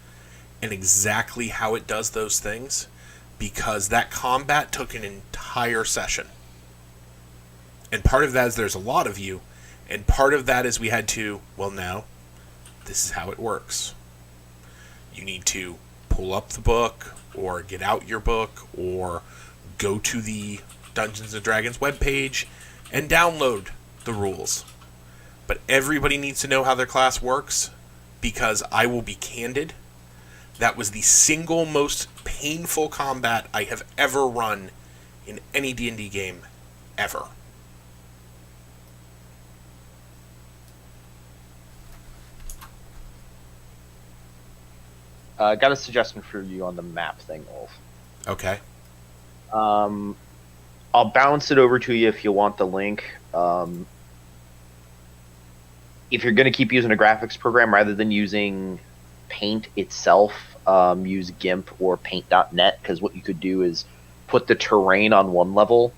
and exactly how it does those things, because that combat took an entire session. And part of that is there's a lot of you, and part of that is we had to, well, no, this is how it works. You need to pull up the book, or get out your book, or go to the Dungeons & Dragons webpage and download the rules. But everybody needs to know how their class works, because I will be candid, that was the single most painful combat I have ever run in any D&D game ever. Got a suggestion for you on the map thing, Wolf. Okay. I'll bounce it over to you if you want the link. If you're going to keep using a graphics program rather than using Paint itself, use GIMP or Paint.net, because what you could do is put the terrain on one level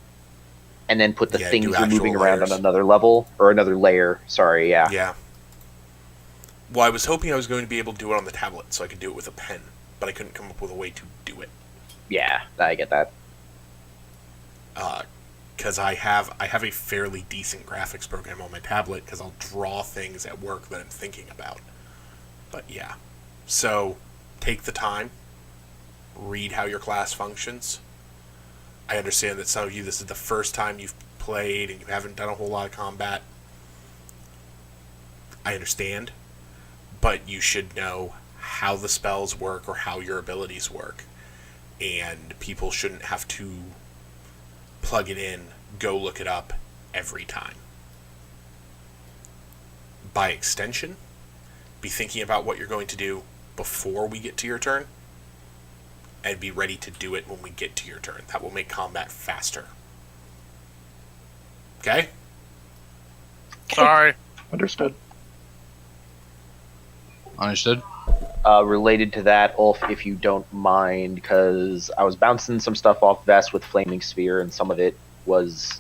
and then put the things you're moving around on another level, or another layer. Sorry, yeah. Yeah. Well, I was hoping I was going to be able to do it on the tablet so I could do it with a pen, but I couldn't come up with a way to do it. Yeah, I get that. Because I have a fairly decent graphics program on my tablet, because I'll draw things at work that I'm thinking about. But yeah. So, take the time. Read how your class functions. I understand that some of you, this is the first time you've played and you haven't done a whole lot of combat. I understand. But you should know how the spells work or how your abilities work. And people shouldn't have to plug it in, go look it up every time. By extension, be thinking about what you're going to do before we get to your turn, and be ready to do it when we get to your turn. That will make combat faster. Okay? Sorry. Understood. Understood. Related to that, Ulf, if you don't mind, because I was bouncing some stuff off Vest with Flaming Sphere, and some of it was...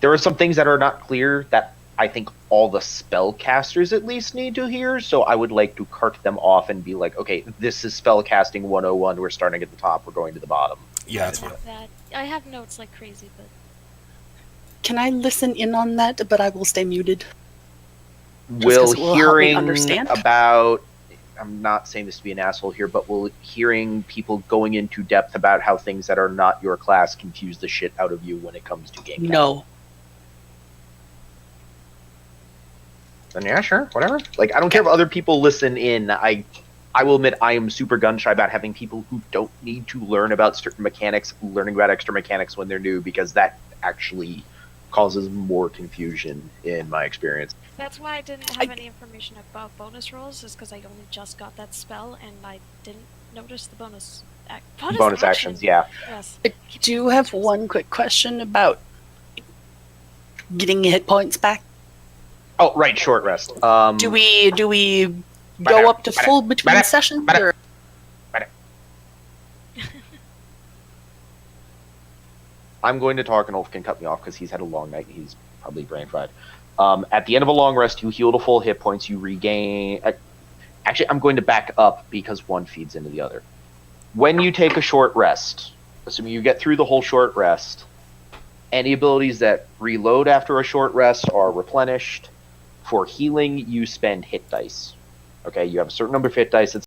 There are some things that are not clear that I think all the spellcasters at least need to hear, so I would like to cart them off and be like, okay, this is spellcasting 101, we're starting at the top, we're going to the bottom. Yeah, that's fine. I have notes like crazy, but... Can I listen in on that, but I will stay muted? Will hearing understand about, I'm not saying this to be an asshole here, but will hearing people going into depth about how things that are not your class confuse the shit out of you when it comes to game? No. Then yeah, sure, whatever. Like, I don't care if other people listen in. I will admit I am super gun shy about having people who don't need to learn about certain mechanics learning about extra mechanics when they're new, because that actually causes more confusion in my experience. That's why I didn't have any information about bonus rolls, is because I only just got that spell, and I didn't notice the bonus actions, yeah. Yes. I do have one quick question about getting hit points back. Oh, right, short rest. Do we go up to full between sessions? Or? I'm going to talk, and Ulf can cut me off because he's had a long night. He's probably brain fried. At the end of a long rest, you heal to full hit points. You regain... Actually, I'm going to back up because one feeds into the other. When you take a short rest, assuming you get through the whole short rest, any abilities that reload after a short rest are replenished. For healing, you spend hit dice. Okay, you have a certain number of hit dice.